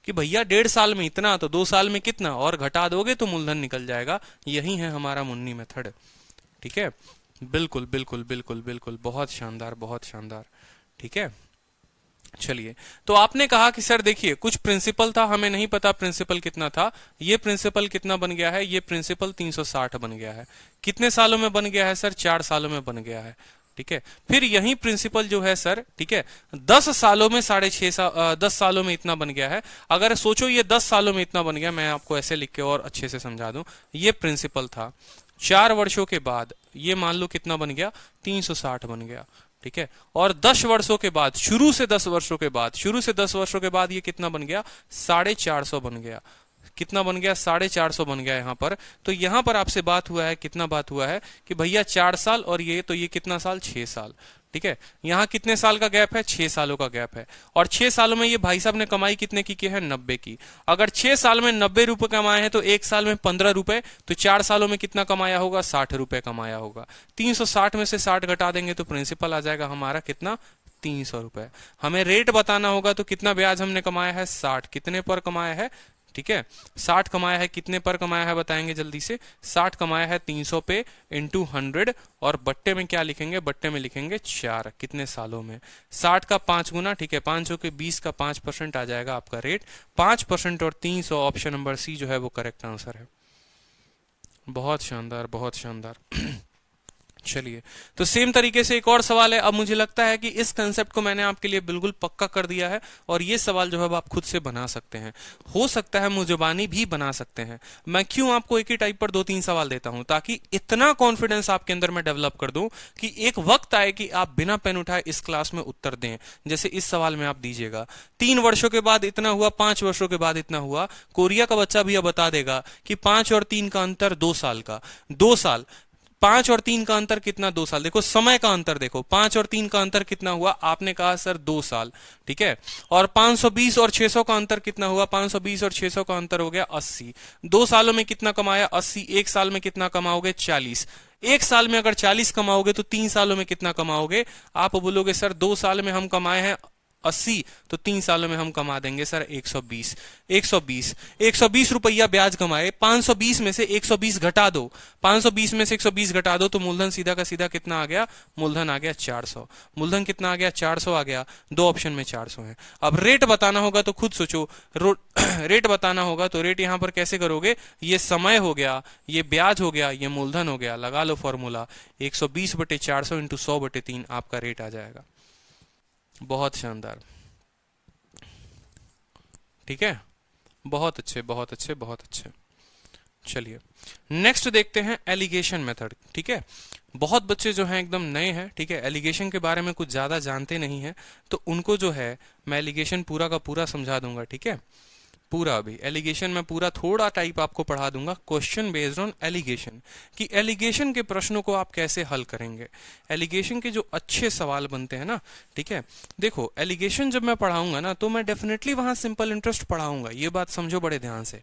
[SPEAKER 1] कि भैया 1.5 साल में इतना तो 2 साल में कितना, और घटा दोगे तो मूलधन निकल जाएगा। यही है हमारा मुन्नी मेथड, ठीक है। बिल्कुल बिल्कुल बिल्कुल बिल्कुल, बहुत शानदार, बहुत शानदार, ठीक है। चलिए, तो आपने कहा कि सर देखिए कुछ प्रिंसिपल था, हमें नहीं पता प्रिंसिपल कितना था। ये प्रिंसिपल कितना बन गया है, ये प्रिंसिपल 360 बन गया है। कितने सालों में बन गया है सर, 4 सालों में बन गया है। ठीक है। फिर यही प्रिंसिपल जो है सर, ठीक है, 10 सालों में 6.5 10 सालों में इतना बन गया है। अगर सोचो ये 10 सालों में इतना बन गया, मैं आपको ऐसे लिख के और अच्छे से समझा दूं, ये प्रिंसिपल था। 4 वर्षों के बाद ये मान लो कितना बन गया, 360 बन गया, ठीक है। और 10 वर्षों के बाद, शुरू से 10 वर्षों के बाद ये कितना बन गया, 450 बन गया। कितना बन गया, 450 बन गया यहां पर। तो यहां पर आपसे बात हुआ है, कितना बात हुआ है कि भैया 4 साल और ये, तो ये कितना साल, 6 साल, ठीक है। यहां कितने साल का गैप है, 6 सालों का गैप है। और 6 सालों में ये भाई साहब ने कमाई कितने की है, 90 की। अगर 6 साल में 90 रुपए कमाए हैं तो 1 साल में 15 रुपए, तो 4 सालों में कितना कमाया होगा, 60 रुपए कमाया होगा। 360 में से 60 घटा देंगे तो प्रिंसिपल आ जाएगा हमारा कितना, 300 रुपए। हमें रेट बताना होगा तो कितना ब्याज हमने कमाया है, 60। कितने पर कमाया है, ठीक है, 60 कमाया है। कितने पर कमाया है बताएंगे जल्दी से, 60 कमाया है 300 पे इंटू 100, और बट्टे में क्या लिखेंगे, बट्टे में लिखेंगे 4। कितने सालों में, 60 का 5 गुना, ठीक है, 500 के 20 का 5% आ जाएगा आपका रेट, 5% और 300, ऑप्शन नंबर सी जो है वो करेक्ट आंसर है। बहुत शानदार, बहुत शानदार। चलिए, तो सेम तरीके से एक और सवाल है। अब मुझे लगता है कि इस कंसेप्ट को मैंने आपके लिए बिल्कुल पक्का कर दिया है, और ये सवाल जो है आप खुद से बना सकते हैं, हो सकता है मुजुबानी भी बना सकते हैं। मैं क्यों आपको एक ही टाइप पर 2-3 सवाल देता हूं, ताकि इतना कॉन्फिडेंस आपके अंदर मैं डेवलप कर दूं कि एक वक्त आए कि आप बिना पेन उठाए इस क्लास में उत्तर दें। जैसे इस सवाल में आप दीजिएगा 3 वर्षों के बाद इतना हुआ, 5 वर्षों के बाद इतना हुआ। कोरिया का बच्चा भी अब बता देगा कि 5 और 3 का अंतर 2 साल का, 2 साल, 5 और 3 का अंतर कितना, 2 साल। देखो समय का अंतर देखो, 5 और 3 का अंतर कितना हुआ, आपने कहा सर 2 साल, ठीक है। और 520 और 600 का अंतर कितना हुआ, 520 और 600 का अंतर हो गया 80। 2 सालों में कितना कमाया, 80। 1 साल में कितना कमाओगे, 40। 1 साल में अगर 40 कमाओगे तो 3 सालों में कितना कमाओगे। आप बोलोगे सर 2 साल में हम कमाए हैं 80, तो 3 सालों में हम कमा देंगे सर 120। 120 रुपया ब्याज कमाए, 520 में से 120 घटा दो, 520 में से 120 घटा दो, तो मूलधन सीधा का सीधा कितना आ गया, मूलधन आ गया 400। मूलधन कितना आ गया, 400 आ गया। 2 ऑप्शन में 400 है। अब रेट बताना होगा तो खुद सोचो, रेट बताना होगा तो रेट यहां पर कैसे करोगे, ये समय हो गया, ये ब्याज हो गया, ये मूलधन हो गया। लगा लो फॉर्मूला, 120/400 इंटू 100/3 आपका रेट आ जाएगा। बहुत शानदार, ठीक है, बहुत अच्छे, बहुत अच्छे, बहुत अच्छे। चलिए नेक्स्ट देखते हैं एलिगेशन मेथड, ठीक है। बहुत बच्चे जो हैं एकदम नए हैं, ठीक है, एलिगेशन के बारे में कुछ ज्यादा जानते नहीं हैं, तो उनको जो है मैं एलिगेशन पूरा का पूरा समझा दूंगा, ठीक है। पूरा भी एलिगेशन में पूरा थोड़ा टाइप आपको पढ़ा दूंगा, क्वेश्चन बेस्ड ऑन एलिगेशन, कि एलिगेशन के प्रश्नों को आप कैसे हल करेंगे। एलिगेशन के जो अच्छे सवाल बनते हैं ना, ठीक है। देखो एलिगेशन जब मैं पढ़ाऊंगा ना, तो मैं डेफिनेटली वहां सिंपल इंटरेस्ट पढ़ाऊंगा, ये बात समझो बड़े ध्यान से,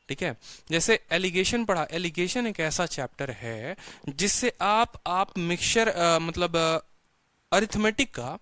[SPEAKER 1] ठीक है। जैसे एलिगेशन पढ़ा, एलिगेशन एक ऐसा चैप्टर है जिससे आप मिक्सचर मतलब अरिथमेटिक का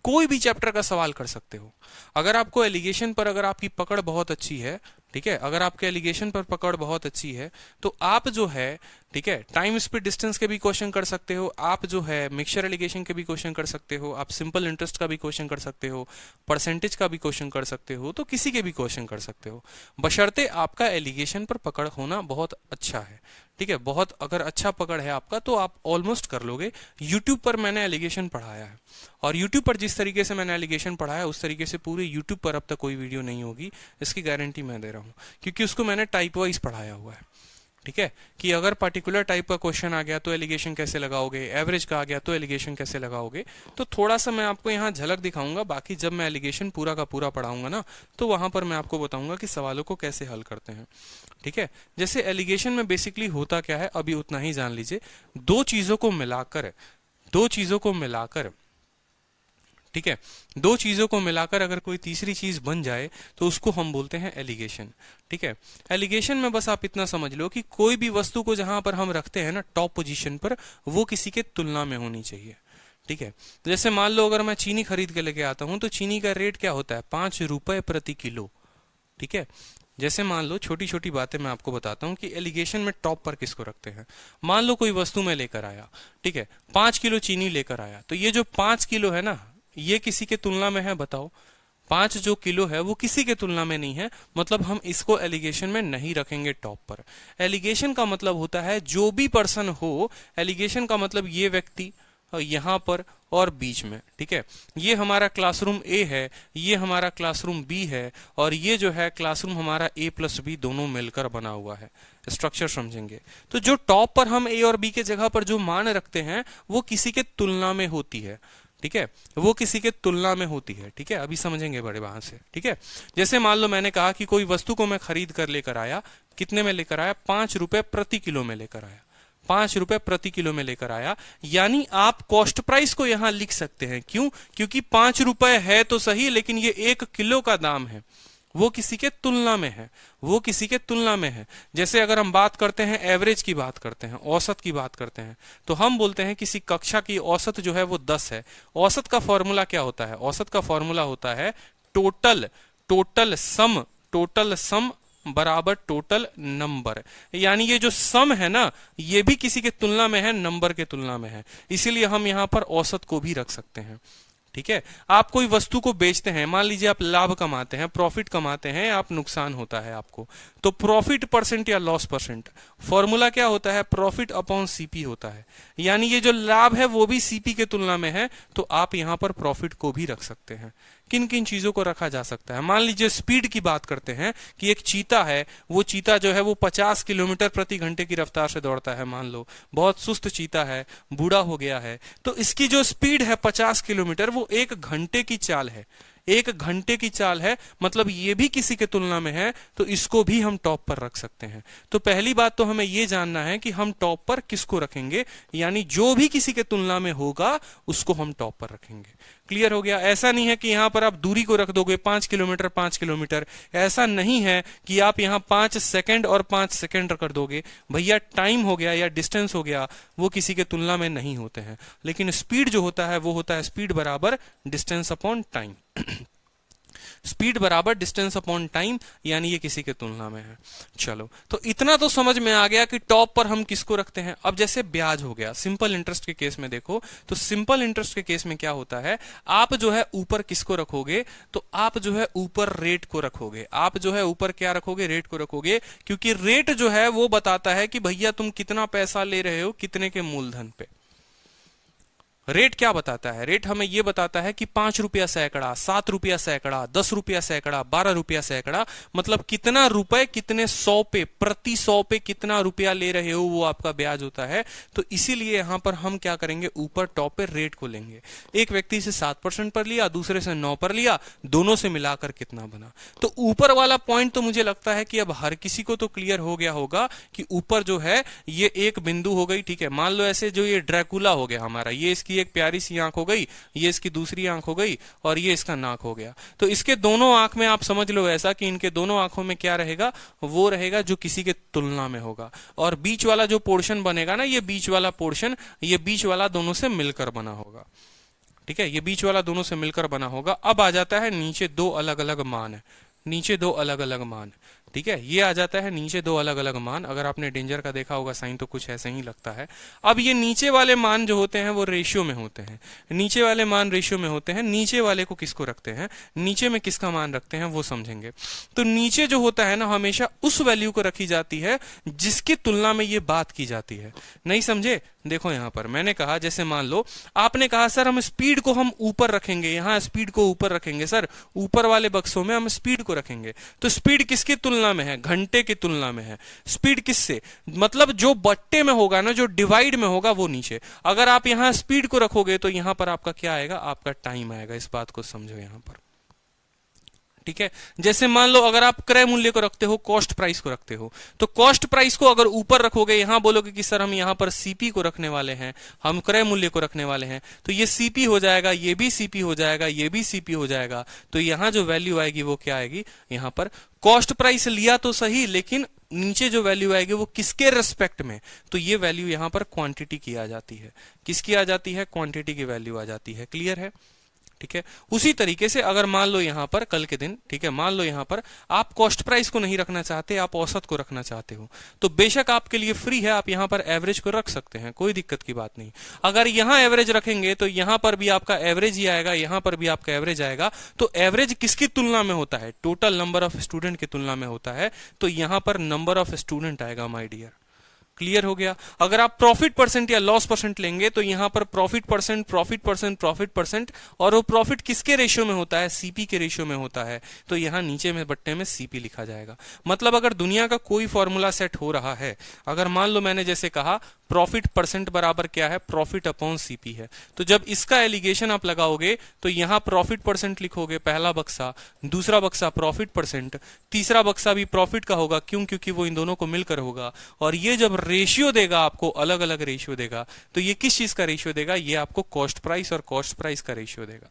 [SPEAKER 1] कोई भी चैप्टर का सवाल कर सकते हो। अगर आपको एलिगेशन पर, अगर आपकी पकड़ बहुत अच्छी है, ठीक है, अगर आपके एलिगेशन पर पकड़ बहुत अच्छी है, तो आप जो है, ठीक है, टाइम स्पीड डिस्टेंस के भी क्वेश्चन कर सकते हो, आप जो है मिक्सचर एलिगेशन के भी क्वेश्चन कर सकते हो, आप सिंपल इंटरेस्ट का भी क्वेश्चन कर सकते हो, परसेंटेज का भी क्वेश्चन कर सकते हो, तो किसी के भी क्वेश्चन कर सकते हो, बशर्ते आपका एलिगेशन पर पकड़ होना बहुत अच्छा है, ठीक है। बहुत अगर अच्छा पकड़ है आपका तो आप ऑलमोस्ट कर लोगे। यूट्यूब पर मैंने एलिगेशन पढ़ाया है, और यूट्यूब पर जिस तरीके से मैंने एलिगेशन पढ़ाया उस तरीके से पूरे यूट्यूब पर अब तक कोई वीडियो नहीं होगी, इसकी गारंटी मैं दे रहा हूं, क्योंकि उसको मैंने टाइप वाइज पढ़ाया हुआ है, ठीक है। कि अगर पर्टिकुलर टाइप का क्वेश्चन आ गया तो एलिगेशन कैसे लगाओगे, एवरेज का आ गया तो एलिगेशन कैसे लगाओगे। तो थोड़ा सा मैं आपको यहाँ झलक दिखाऊंगा, बाकी जब मैं एलिगेशन पूरा का पूरा पढ़ाऊंगा ना, तो वहां पर मैं आपको बताऊंगा कि सवालों को कैसे हल करते हैं, ठीक है। जैसे एलिगेशन में बेसिकली होता क्या है, अभी उतना ही जान लीजिए। दो चीजों को मिलाकर, ठीक है, दो चीजों को मिलाकर अगर कोई तीसरी चीज बन जाए तो उसको हम बोलते हैं एलिगेशन, ठीक है। एलिगेशन में बस आप इतना समझ लो कि कोई भी वस्तु को जहां पर हम रखते हैं ना टॉप पोजीशन पर, वो किसी के तुलना में होनी चाहिए, ठीक है। तो जैसे मान लो अगर मैं चीनी खरीद के लेके आता हूं तो चीनी का रेट क्या होता है, 5 रुपए प्रति किलो, ठीक है। जैसे मान लो, छोटी छोटी बातें मैं आपको बताता हूं कि एलिगेशन में टॉप पर किसको रखते हैं। मान लो कोई वस्तु में लेकर आया, ठीक है, 5 किलो चीनी लेकर आया, तो ये जो 5 किलो है ना, ये किसी के तुलना में है, बताओ। 5 जो किलो है वो किसी के तुलना में नहीं है, मतलब हम इसको एलिगेशन में नहीं रखेंगे टॉप पर। एलिगेशन का मतलब होता है जो भी पर्सन हो, एलिगेशन का मतलब ये व्यक्ति, यहाँ पर और बीच में, ठीक है। ये हमारा क्लासरूम ए है, ये हमारा क्लासरूम बी है, और ये जो है क्लासरूम हमारा ए प्लस बी दोनों मिलकर बना हुआ है। स्ट्रक्चर समझेंगे तो जो टॉप पर हम ए और बी के जगह पर जो मान रखते हैं वो किसी के तुलना में होती है, ठीक है, वो किसी के तुलना में होती है, ठीक है। अभी समझेंगे बड़े वहां से, ठीक है। जैसे मान लो मैंने कहा कि कोई वस्तु को मैं खरीद कर लेकर आया, कितने में लेकर आया, 5 रुपए प्रति किलो में लेकर आया, 5 रुपए प्रति किलो में लेकर आया। यानी आप कॉस्ट प्राइस को यहां लिख सकते हैं, क्यों, क्योंकि 5 रुपए है तो सही, लेकिन ये 1 किलो का दाम है, वो किसी के तुलना में है, वो किसी के तुलना में है। जैसे अगर हम बात करते हैं एवरेज की बात करते हैं, औसत की बात करते हैं, तो हम बोलते हैं किसी कक्षा की औसत जो है वो 10 है। औसत का फॉर्मूला क्या होता है, औसत का फॉर्मूला होता है टोटल सम बराबर टोटल नंबर। यानी ये जो सम है ना, ये भी किसी के तुलना में है, नंबर के तुलना में है, इसीलिए हम यहां पर औसत को भी रख सकते हैं, ठीक है। आप कोई वस्तु को बेचते हैं, मान लीजिए आप लाभ कमाते हैं, प्रॉफिट कमाते हैं, आप नुकसान होता है आपको, तो प्रॉफिट परसेंट या लॉस परसेंट, फॉर्मूला क्या होता है, प्रॉफिट अपॉन सीपी होता है। यानी ये जो लाभ है वो भी सीपी के तुलना में है, तो आप यहां पर प्रॉफिट को भी रख सकते हैं। किन किन चीजों को रखा जा सकता है, मान लीजिए स्पीड की बात करते हैं कि एक चीता है, वो चीता जो है वो 50 किलोमीटर प्रति घंटे की रफ्तार से दौड़ता है, मान लो बहुत सुस्त चीता है, बूढ़ा हो गया है, तो इसकी जो स्पीड है 50 किलोमीटर वो 1 घंटे की चाल है, 1 घंटे की चाल है, मतलब ये भी किसी के तुलना में है, तो इसको भी हम टॉप पर रख सकते हैं। तो पहली बात तो हमें ये जानना है कि हम टॉप पर किसको रखेंगे, यानी जो भी किसी के तुलना में होगा उसको हम टॉप पर रखेंगे। क्लियर हो गया। ऐसा नहीं है कि यहां पर आप दूरी को रख दोगे 5 किलोमीटर 5 किलोमीटर, ऐसा नहीं है कि आप यहां 5 सेकंड और 5 सेकंड कर दोगे, भैया टाइम हो गया या डिस्टेंस हो गया, वो किसी के तुलना में नहीं होते हैं। लेकिन स्पीड जो होता है वो होता है स्पीड बराबर डिस्टेंस अपॉन टाइम स्पीड बराबर डिस्टेंस अपॉन टाइम, यानी ये किसी के तुलना में है। चलो, तो इतना तो समझ में आ गया कि टॉप पर हम किसको रखते हैं। अब जैसे ब्याज हो गया, सिंपल इंटरेस्ट के केस में देखो, तो सिंपल इंटरेस्ट के केस में क्या होता है, आप जो है ऊपर किसको रखोगे, तो आप जो है ऊपर रेट को रखोगे, आप जो है ऊपर क्या रखोगे, रेट को रखोगे, क्योंकि रेट जो है वो बताता है कि भैया तुम कितना पैसा ले रहे हो, कितने के मूलधन पे। रेट क्या बताता है, रेट हमें यह बताता है कि 5 रुपया सैकड़ा, 7 रुपया सैकड़ा, 10 रुपया सैकड़ा, 12 रुपया सैकड़ा, मतलब कितना रुपए कितने 100 पे, प्रति 100 पे कितना रुपया ले रहे हो, वो आपका ब्याज होता है। तो इसीलिए यहां पर हम क्या करेंगे, ऊपर टॉप पे रेट को लेंगे। एक व्यक्ति से 7% पर लिया, दूसरे से 9 पर लिया, दोनों से मिलाकर कितना बना। तो ऊपर वाला पॉइंट तो मुझे लगता है कि अब हर किसी को तो क्लियर हो गया होगा कि ऊपर जो है ये एक बिंदु हो गई, ठीक है। मान लो ऐसे जो ये ड्रैकुला हो गया हमारा, ये इसकी एक प्यारी सी आंख हो गई, ये इसकी दूसरी आंख हो गई, और ये इसका नाक हो गया। तो इसके दोनों आंख में आप समझ लो ऐसा कि इनके दोनों आंखों में क्या रहेगा, वो रहेगा जो किसी के तुलना में होगा। और बीच वाला जो पोर्शन बनेगा ना, ये बीच वाला पोर्शन, ये बीच वाला दोनों से मिलकर बना होगा, ठीक है। ये बीच वाला दोनों से मिलकर बना होगा। अब आ जाता है नीचे 2 अलग अलग मान है, नीचे 2 अलग अलग मान, ठीक है। ये आ जाता है नीचे 2 अलग अलग मान। अगर आपने डेंजर का देखा होगा साइन तो कुछ ऐसे ही लगता है। अब ये नीचे वाले मान जो होते हैं वो रेशियो में होते हैं, नीचे वाले मान रेशियो में होते हैं। नीचे वाले को किसको रखते हैं, नीचे में किसका मान रखते हैं वो समझेंगे। तो नीचे जो होता है ना, हमेशा उस वैल्यू को रखी जाती है जिसकी तुलना में ये बात की जाती है। नहीं समझे, देखो यहां पर मैंने कहा, जैसे मान लो आपने कहा सर हम स्पीड को हम ऊपर रखेंगे, यहां स्पीड को ऊपर रखेंगे सर, ऊपर वाले बक्सों में हम स्पीड को रखेंगे। तो स्पीड किसकी तुलना में है, घंटे की तुलना में है। स्पीड किससे, मतलब जो बट्टे में होगा ना, जो डिवाइड में होगा वो नीचे। अगर आप यहां स्पीड को रखोगे तो यहां पर आपका क्या आएगा, आपका टाइम आएगा। इस बात को समझो यहां पर, ठीक है। जैसे मान लो अगर आप क्रय मूल्य को रखते हो, कॉस्ट प्राइस को रखते हो, तो कॉस्ट प्राइस को अगर ऊपर रखोगे, यहां बोलोगे कि सर हम यहां पर सीपी को रखने वाले हैं, हम क्रय मूल्य को रखने वाले हैं, तो ये सीपी हो जाएगा, ये भी सीपी हो जाएगा, ये भी सीपी हो जाएगा। तो यहां जो वैल्यू आएगी वो क्या आएगी, यहां पर कॉस्ट प्राइस लिया तो सही, लेकिन नीचे जो वैल्यू आएगी वो किसके रेस्पेक्ट में, तो ये वैल्यू यहां पर क्वांटिटी की आ जाती है। किसकी आ जाती है, क्वांटिटी की वैल्यू आ जाती है। क्लियर है, ठीक है। उसी तरीके से अगर मान लो यहां पर कल के दिन, ठीक है, मान लो यहां पर आप कॉस्ट प्राइस को नहीं रखना चाहते, आप औसत को रखना चाहते हो, तो बेशक आपके लिए फ्री है, आप यहां पर एवरेज को रख सकते हैं, कोई दिक्कत की बात नहीं। अगर यहां एवरेज रखेंगे तो यहां पर भी आपका एवरेज ही आएगा, यहां पर भी आपका एवरेज आएगा। तो एवरेज किसकी तुलना में होता है, टोटल नंबर ऑफ स्टूडेंट की तुलना में होता है। तो यहां पर नंबर ऑफ स्टूडेंट आएगा माय डियर, क्लियर हो गया। अगर आप प्रॉफिट परसेंट या लॉस परसेंट लेंगे तो यहां पर profit percent, profit percent, profit percent, और वो प्रॉफिट किसके रेशियो में होता है, सीपी के रेशियो में होता है, तो यहां नीचे में बट्टे में सीपी लिखा जाएगा। मतलब अगर दुनिया का कोई फॉर्मूला सेट हो रहा है, अगर मान लो मैंने जैसे कहा प्रॉफिट परसेंट बराबर क्या है, प्रॉफिट अपॉन सीपी है, तो जब इसका एलिगेशन आप लगाओगे तो यहां प्रॉफिट परसेंट लिखोगे पहला बक्सा, दूसरा बक्सा प्रॉफिट परसेंट, तीसरा बक्सा भी प्रॉफिट का होगा, क्यों, क्योंकि वो इन दोनों को मिलकर होगा। और ये जब रेशियो देगा आपको, अलग अलग रेशियो देगा, तो ये किस चीज का रेशियो देगा, ये आपको कॉस्ट प्राइस और कॉस्ट प्राइस का रेशियो देगा।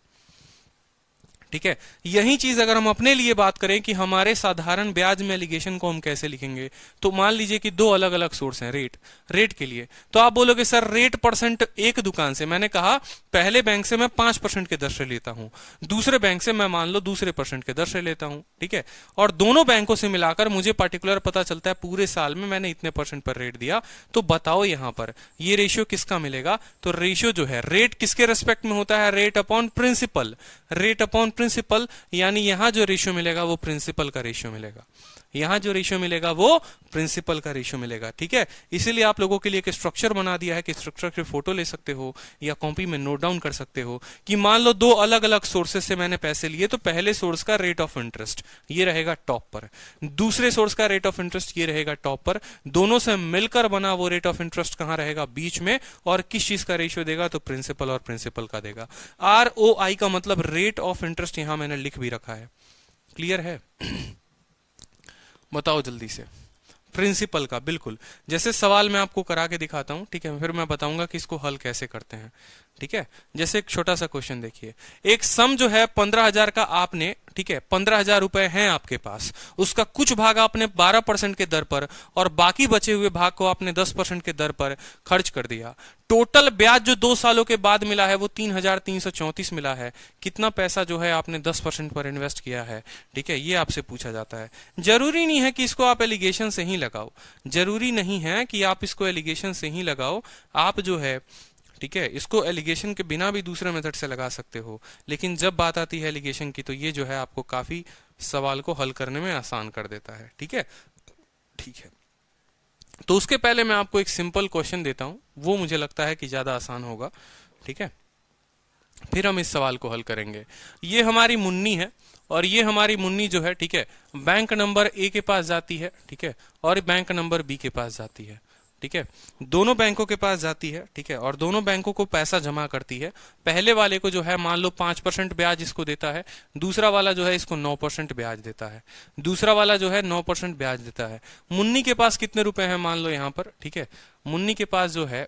[SPEAKER 1] ठीक है, यही चीज अगर हम अपने लिए बात करें कि हमारे साधारण ब्याज में एलिगेशन को हम कैसे लिखेंगे, तो मान लीजिए कि दो अलग अलग सोर्स हैं रेट के लिए, तो आप बोलोगे सर रेट परसेंट एक दुकान से, मैंने कहा पहले बैंक से मैं 5% के दर से लेता हूं, दूसरे बैंक से मैं मान लो दूसरे परसेंट के दर से लेता हूं, ठीक है, और दोनों बैंकों से मिलाकर मुझे पर्टिकुलर पता चलता है पूरे साल में मैंने इतने परसेंट पर रेट दिया, तो बताओ यहां पर ये रेशियो किसका मिलेगा, तो रेशियो जो है रेट किसके रेस्पेक्ट में होता है, rate upon principal, rate upon principal, यानी यहां जो रेशियो मिलेगा वो प्रिंसिपल का रेशियो मिलेगा, यहां जो रेशियो मिलेगा वो प्रिंसिपल का रेशियो मिलेगा। ठीक है, इसीलिए आप लोगों के लिए एक स्ट्रक्चर बना दिया है कि स्ट्रक्चर की फोटो ले सकते हो या कॉपी में नोट डाउन कर सकते हो कि मान लो दो अलग अलग सोर्सेस से मैंने पैसे लिए, तो पहले सोर्स का रेट ऑफ इंटरेस्ट ये रहेगा टॉप पर, दूसरे सोर्स का रेट ऑफ इंटरेस्ट ये रहेगा टॉप पर, दोनों से मिलकर बना वो रेट ऑफ इंटरेस्ट कहां रहेगा, बीच में, और किस चीज का रेशियो देगा, तो प्रिंसिपल और प्रिंसिपल का देगा। ROI का मतलब रेट ऑफ इंटरेस्ट यहां मैंने लिख भी रखा है, क्लियर है। बताओ जल्दी से, प्रिंसिपल का, बिल्कुल जैसे सवाल मैं आपको करा के दिखाता हूं, ठीक है, फिर मैं बताऊंगा कि इसको हल कैसे करते हैं। ठीक है, जैसे एक छोटा सा क्वेश्चन देखिए, एक सम जो है 15,000 का आपने, ठीक है, 15,000 रुपए हैं आपके पास, उसका कुछ भाग आपने 12% के दर पर और बाकी बचे हुए भाग को आपने 10% के दर पर खर्च कर दिया। टोटल ब्याज जो 2 सालों के बाद मिला है वो 3,334 मिला है। कितना पैसा जो है आपने 10% पर इन्वेस्ट किया है, ठीक है, ये आपसे पूछा जाता है। जरूरी नहीं है कि इसको आप एलिगेशन से ही लगाओ, जरूरी नहीं है कि आप इसको एलिगेशन से ही लगाओ, आप जो है, ठीक है, इसको एलिगेशन के बिना भी दूसरे मेथड से लगा सकते हो, लेकिन जब बात आती है एलिगेशन की तो ये जो है आपको काफी सवाल को हल करने में आसान कर देता है। ठीक है, ठीक है, तो उसके पहले मैं आपको एक सिंपल क्वेश्चन देता हूं, वो मुझे लगता है कि ज्यादा आसान होगा। ठीक है, फिर हम इस सवाल को हल करेंगे। ये हमारी मुन्नी है और ये हमारी मुन्नी जो है, ठीक है, बैंक नंबर ए के पास जाती है, ठीक है, और बैंक नंबर बी के पास जाती है। ठीक है, दोनों बैंकों के पास जाती है, ठीक है, और दोनों बैंकों को पैसा जमा करती है। पहले वाले को जो है मान लो 5% ब्याज इसको देता है, दूसरा वाला जो है इसको 9% ब्याज देता है, दूसरा वाला जो है 9% ब्याज देता है। मुन्नी के पास कितने रुपए हैं मान लो यहां पर, ठीक है, मुन्नी के पास जो है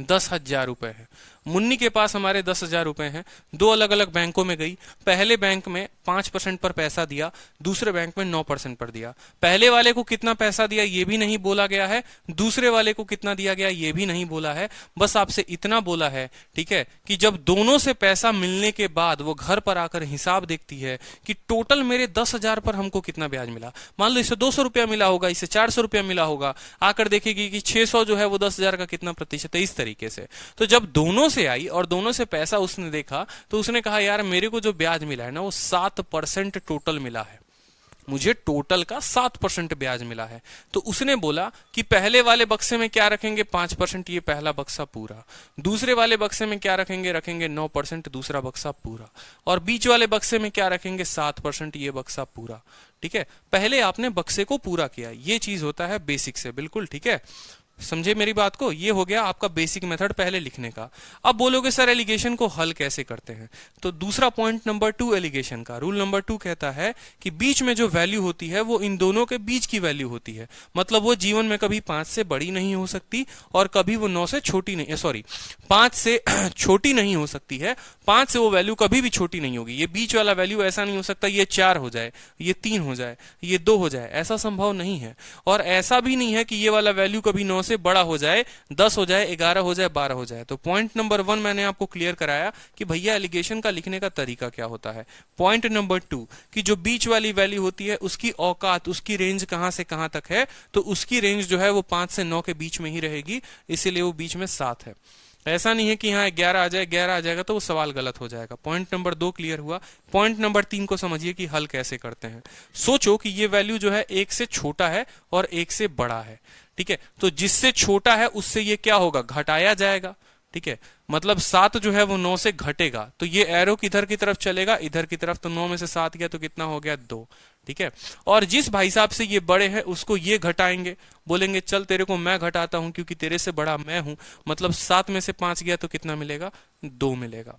[SPEAKER 1] 10,000 रुपए है। मुन्नी के पास हमारे 10,000 रुपए हैं, दो अलग अलग बैंकों में गई, पहले बैंक में 5% पर पैसा दिया, दूसरे बैंक में 9% पर दिया। पहले वाले को कितना पैसा दिया ये भी नहीं बोला गया है, दूसरे वाले को कितना दिया गया ये भी नहीं बोला है, बस आपसे इतना बोला है, ठीक है, कि जब दोनों से पैसा मिलने के बाद वो घर पर आकर हिसाब देखती है कि टोटल मेरे 10,000 पर हमको कितना ब्याज मिला। मान लो इसे 200 रुपया मिला होगा, इसे 400 रुपया मिला होगा, आकर देखेगी कि 600 जो है वो 10,000 का कितना प्रतिशत है, इस तरीके से। तो जब दोनों से आई और दोनों से पैसा उसने देखा तो उसने कहा यार मेरे को जो ब्याज मिला है ना वो 7% टोटल मिला है, मुझे टोटल का 7% ब्याज मिला है। तो उसने बोला कि पहले वाले बक्से में क्या रखेंगे 5%, ये पहला बक्सा पूरा, दूसरे वाले बक्से में क्या रखेंगे, रखेंगे 9%, दूसरा बक्सा पूरा, और बीच वाले बक्से में क्या रखेंगे 7%, ये बक्सा पूरा। ठीक है, पहले आपने बक्से को पूरा किया, ये चीज होता है बेसिक से, बिल्कुल ठीक है, समझे मेरी बात को। ये हो गया आपका बेसिक मेथड पहले लिखने का। अब बोलोगे सर एलिगेशन को हल कैसे करते हैं, तो दूसरा पॉइंट नंबर 2 एलिगेशन का, रूल नंबर 2 कहता है कि बीच में जो वैल्यू होती है वो इन दोनों के बीच की वैल्यू होती है। मतलब वो जीवन में कभी 5 से बड़ी नहीं हो सकती और कभी वो 9 से छोटी नहीं, सॉरी 5 से छोटी नहीं हो सकती है, 5 से वो वैल्यू कभी भी छोटी नहीं होगी। ये बीच वाला वैल्यू ऐसा नहीं हो सकता ये 4 हो जाए, ये 3 हो जाए, ये 2 हो जाए, ऐसा संभव नहीं है। और ऐसा भी नहीं है कि ये वाला वैल्यू कभी 9 से बड़ा हो जाए, 10 हो जाए, 11 हो जाए, 12 हो जाए। तो पॉइंट नंबर 1 मैंने आपको क्लियर कराया कि भैया एलिगेशन का लिखने का तरीका क्या होता है। पॉइंट नंबर 2 कि जो बीच वाली वैल्यू होती है उसकी औकात, उसकी रेंज कहां से कहां तक है, तो उसकी रेंज जो है वो 5 से 9 के बीच में ही रहेगी, इसीलिए वो बीच में 7 है। ऐसा नहीं है कि यहाँ 11 आ जाए, 11 आ जाएगा तो वो सवाल गलत हो जाएगा। पॉइंट नंबर 2 क्लियर हुआ। पॉइंट नंबर 3 को समझिए कि हल कैसे करते हैं। सोचो कि ये वैल्यू जो है 1 से छोटा है और 1 से बड़ा है, ठीक है। तो जिससे छोटा है उससे ये क्या होगा, घटाया जाएगा, ठीक है। मतलब 7 जो है वो 9 से घटेगा, तो ये एरो किधर की तरफ चलेगा, इधर की तरफ। तो 9 में से 7 गया तो कितना हो गया, 2, ठीक है। और जिस भाई साहब से ये बड़े हैं उसको ये घटाएंगे, बोलेंगे चल तेरे को मैं घटाता हूं क्योंकि तेरे से बड़ा मैं हूं। मतलब 7 में से 5 गया तो कितना मिलेगा, 2 मिलेगा।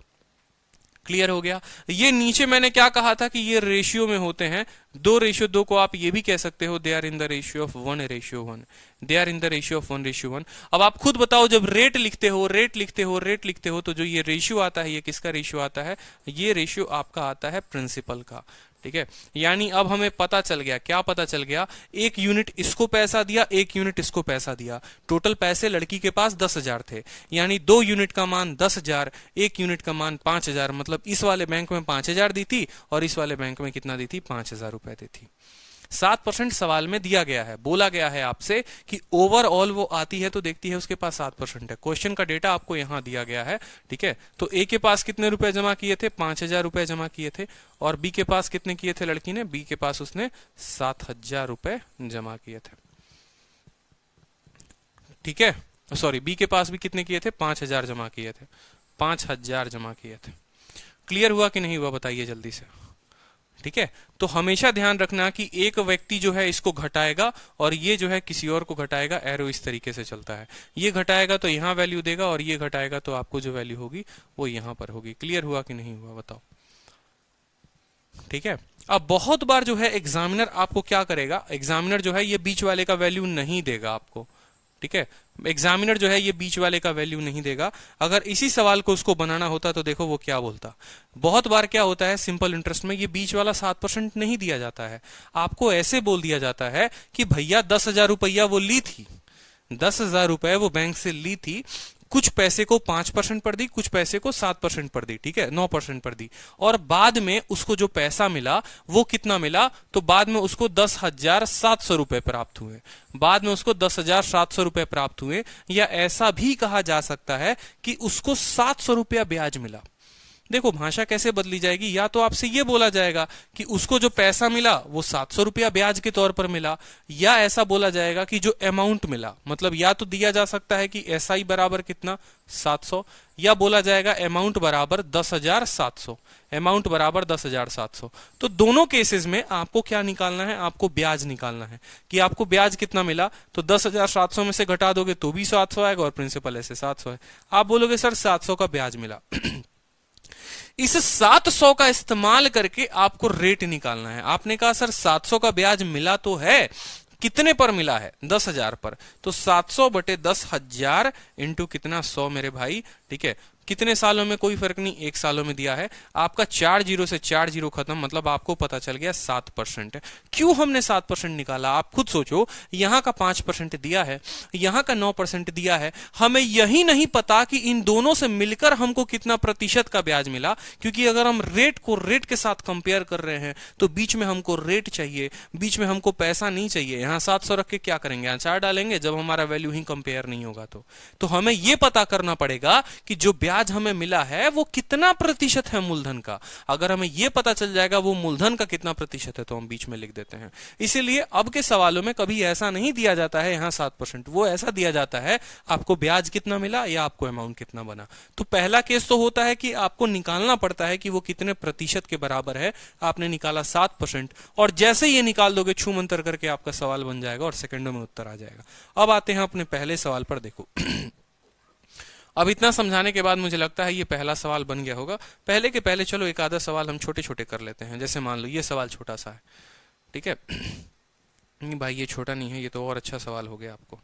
[SPEAKER 1] क्लियर हो गया। ये नीचे मैंने क्या कहा था कि ये रेशियो में होते हैं, 2:2 को आप ये भी कह सकते हो they are in the ratio of 1:1, they are in the ratio of 1:1। अब आप खुद बताओ, जब रेट लिखते हो, रेट लिखते हो, रेट लिखते हो, तो जो ये रेशियो आता है ये किसका रेशियो आता है, ये रेशियो आपका आता है प्रिंसिपल का, ठीक है। यानी अब हमें पता चल गया, क्या पता चल गया, 1 यूनिट इसको पैसा दिया, 1 यूनिट इसको पैसा दिया, टोटल पैसे लड़की के पास 10,000 थे। यानी 2 यूनिट का मान 10,000, 1 यूनिट का मान 5,000। मतलब इस वाले बैंक में 5,000 दी थी और इस वाले बैंक में कितना दी थी, 5,000 रुपए दी थी। 7% सवाल में दिया गया है, बोला गया है आपसे कि ओवरऑल वो आती है तो देखती है उसके पास 7% है। क्वेश्चन का डेटा आपको यहां दिया गया है, ठीक है। तो ए के पास कितने रुपए जमा किए थे, 5,000 रुपए जमा किए थे। और बी के पास कितने किए थे लड़की ने, बी के पास उसने 7,000 रुपए जमा किए थे, ठीक है। सॉरी, बी के पास भी कितने किए थे, 5,000 जमा किए थे, 5,000 जमा किए थे। क्लियर हुआ कि नहीं हुआ, बताइए जल्दी से, ठीक है। तो हमेशा ध्यान रखना कि एक व्यक्ति जो है इसको घटाएगा और ये जो है किसी और को घटाएगा। एरो इस तरीके से चलता है, ये घटाएगा तो यहां वैल्यू देगा और ये घटाएगा तो आपको जो वैल्यू होगी वो यहां पर होगी। क्लियर हुआ कि नहीं हुआ, बताओ, ठीक है। अब बहुत बार जो है एग्जामिनर आपको क्या करेगा, एग्जामिनर जो है ये बीच वाले का वैल्यू नहीं देगा आपको, ठीक है। एग्जामिनर जो है ये बीच वाले का वैल्यू नहीं देगा। अगर इसी सवाल को उसको बनाना होता तो देखो वो क्या बोलता। बहुत बार क्या होता है सिंपल इंटरेस्ट में, ये बीच वाला 7% नहीं दिया जाता है, आपको ऐसे बोल दिया जाता है कि भैया 10,000 रुपया वो ली थी, 10,000 रुपए वो बैंक से ली थी, कुछ पैसे को 5% पर दी, कुछ पैसे को 7% पर दी, ठीक है, 9% पर दी। और बाद में उसको जो पैसा मिला वो कितना मिला, तो बाद में उसको 10,700 रुपए प्राप्त हुए, बाद में उसको 10,700 रुपए प्राप्त हुए। या ऐसा भी कहा जा सकता है कि उसको 700 रुपया ब्याज मिला। देखो भाषा कैसे बदली जाएगी, या तो आपसे ये बोला जाएगा कि उसको जो पैसा मिला वो 700 रुपया ब्याज के तौर पर मिला, या ऐसा बोला जाएगा कि जो अमाउंट मिला, मतलब या तो दिया जा सकता है कि एसआई बराबर कितना 700, या बोला जाएगा अमाउंट बराबर 10,700, अमाउंट बराबर 10,700। तो दोनों केसेस में आपको क्या निकालना है, आपको ब्याज निकालना है कि आपको ब्याज कितना मिला। तो 10,700 में से घटा दोगे तो भी 700 आएगा और प्रिंसिपल ऐसे 700 है। आप बोलोगे सर 700 का ब्याज मिला इस 700 का इस्तेमाल करके आपको रेट निकालना है। आपने कहा सर 700 का ब्याज मिला तो है, कितने पर मिला है, 10,000 पर। तो 700 बटे 10,000 इंटू कितना 100 मेरे भाई, ठीक है। कितने सालों में कोई फर्क नहीं, 1 सालों में दिया है आपका 4 जीरो से 4 जीरो खत्म, मतलब आपको पता चल गया 7% है। क्यों हमने 7% निकाला, आप खुद सोचो। यहां का 5% दिया है, यहां का 9% दिया है, हमें यही नहीं पता कि इन दोनों से मिलकर हमको कितना प्रतिशत का ब्याज मिला। क्योंकि अगर हम रेट को रेट के साथ कंपेयर कर रहे हैं तो बीच में हमको रेट चाहिए, बीच में हमको पैसा नहीं चाहिए। यहां 700 रख के क्या करेंगे, आंसर डालेंगे जब हमारा वैल्यू ही कंपेयर नहीं होगा। तो हमें यह पता करना पड़ेगा कि जो ब्याज हमें मिला है वो कितना प्रतिशत है मूलधन का। अगर हमें यह पता चल जाएगा वो मूलधन का कितना प्रतिशत है तो हम बीच में लिख देते हैं। इसीलिए अब के सवालों में कभी ऐसा नहीं दिया जाता है यहां 7%, वो ऐसा दिया जाता है आपको ब्याज कितना मिला या आपको अमाउंट कितना बना। तो पहला केस तो होता है कि आपको निकालना पड़ता है कि वो कितने प्रतिशत के बराबर है। आपने निकाला 7%, और जैसे ये निकाल दोगे छू मंतर करके आपका सवाल बन जाएगा और सेकंडों में उत्तर आ जाएगा। अब आते हैं अपने पहले सवाल पर। देखो अब इतना समझाने के बाद मुझे लगता है ये पहला सवाल बन गया होगा। पहले के पहले चलो एक आधा सवाल हम छोटे छोटे कर लेते हैं। जैसे मान लो ये सवाल छोटा सा है, ठीक है। नहीं भाई ये छोटा नहीं है, ये तो और अच्छा सवाल हो गया आपको,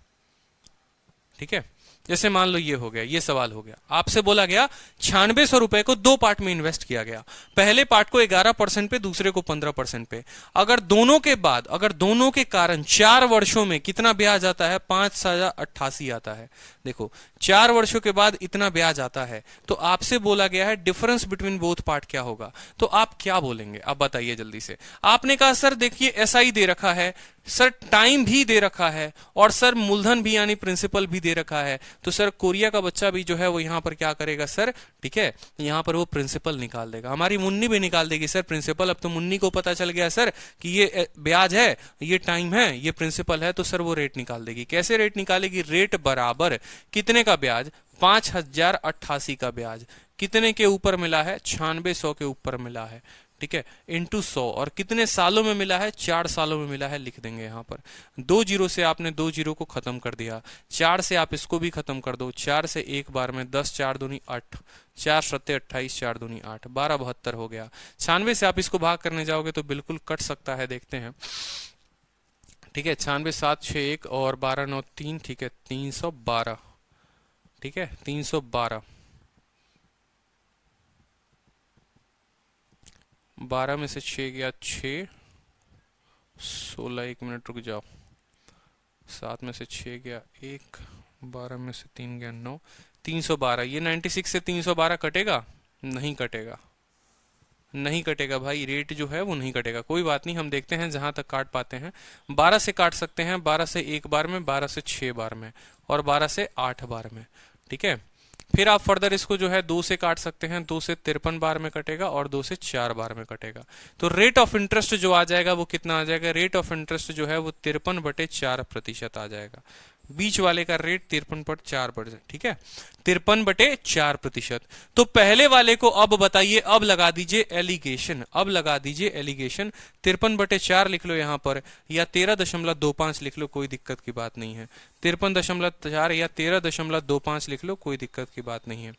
[SPEAKER 1] ठीक है। जैसे मान लो ये हो गया, ये सवाल हो गया, आपसे बोला गया 9600 रुपए को 2 पार्ट में इन्वेस्ट किया गया। पहले पार्ट को 11% पे, दूसरे को 15% पे। अगर दोनों के बाद, अगर दोनों के कारण 4 वर्षों में कितना ब्याज आता है, 5,088 आता है। देखो 4 वर्षों के बाद इतना ब्याज आता है, तो आपसे बोला गया है डिफरेंस बिटवीन बोथ पार्ट क्या होगा। तो आप क्या बोलेंगे, अब बताइए जल्दी से। आपने कहा सर देखिए एसआई दे रखा है, सर टाइम भी दे रखा है और सर मूलधन भी यानी प्रिंसिपल भी दे रखा है, तो सर कोरिया का बच्चा भी जो है वो यहाँ पर क्या करेगा सर, ठीक है, यहाँ पर वो प्रिंसिपल निकाल देगा। हमारी मुन्नी भी निकाल देगी सर प्रिंसिपल। अब तो मुन्नी को पता चल गया सर कि ये ब्याज है, ये टाइम है, ये प्रिंसिपल है, तो सर वो रेट निकाल देगी। कैसे रेट निकालेगी? रेट बराबर कितने का ब्याज? 5088 का ब्याज। कितने के ऊपर मिला है? 9600 के ऊपर मिला है, ठीक है, इंटू 100। और कितने सालों में मिला है? 4 सालों में मिला है, लिख देंगे यहाँ पर। 2 जीरो से आपने 2 जीरो को खत्म कर दिया, 4 से आप इसको भी खत्म कर दो, 4 से एक बार में 10, 4 दूनी 8, 4 सत्ते 28, 4 दूनी 8, 1272 हो गया। 96 से आप इसको भाग करने जाओगे तो बिल्कुल कट सकता है, देखते हैं, ठीक है। 96 7 6 1 और 12 9 3, ठीक है, 312, ठीक है, 312। 12 में से 6 गया 6, 16, 1 मिनट रुक जाओ, 7 में से 6 गया 1, 12 में से 3 गया 9, 312। ये 96 से 312 कटेगा? नहीं कटेगा, नहीं कटेगा भाई, रेट जो है वो नहीं कटेगा। कोई बात नहीं, हम देखते हैं जहां तक काट पाते हैं। 12 से काट सकते हैं, 12 से एक बार में, 12 से 6 बार में और 12 से 8 बार में, ठीक है। फिर आप फर्दर इसको जो है 2 से काट सकते हैं, 2 से 53 बार में कटेगा और 2 से 4 बार में कटेगा। तो रेट ऑफ इंटरेस्ट जो आ जाएगा वो कितना आ जाएगा? रेट ऑफ इंटरेस्ट जो है वो 53/4% आ जाएगा। बीच वाले का रेट 53/4%, ठीक है, 53/4%। तो पहले वाले को अब बताइए, अब लगा दीजिए एलिगेशन, अब लगा दीजिए एलिगेशन। 53/4 लिख लो यहाँ पर, या 13.25 लिख लो, कोई दिक्कत की बात नहीं है। 53.4 या 13.25 लिख लो, कोई दिक्कत की बात नहीं है।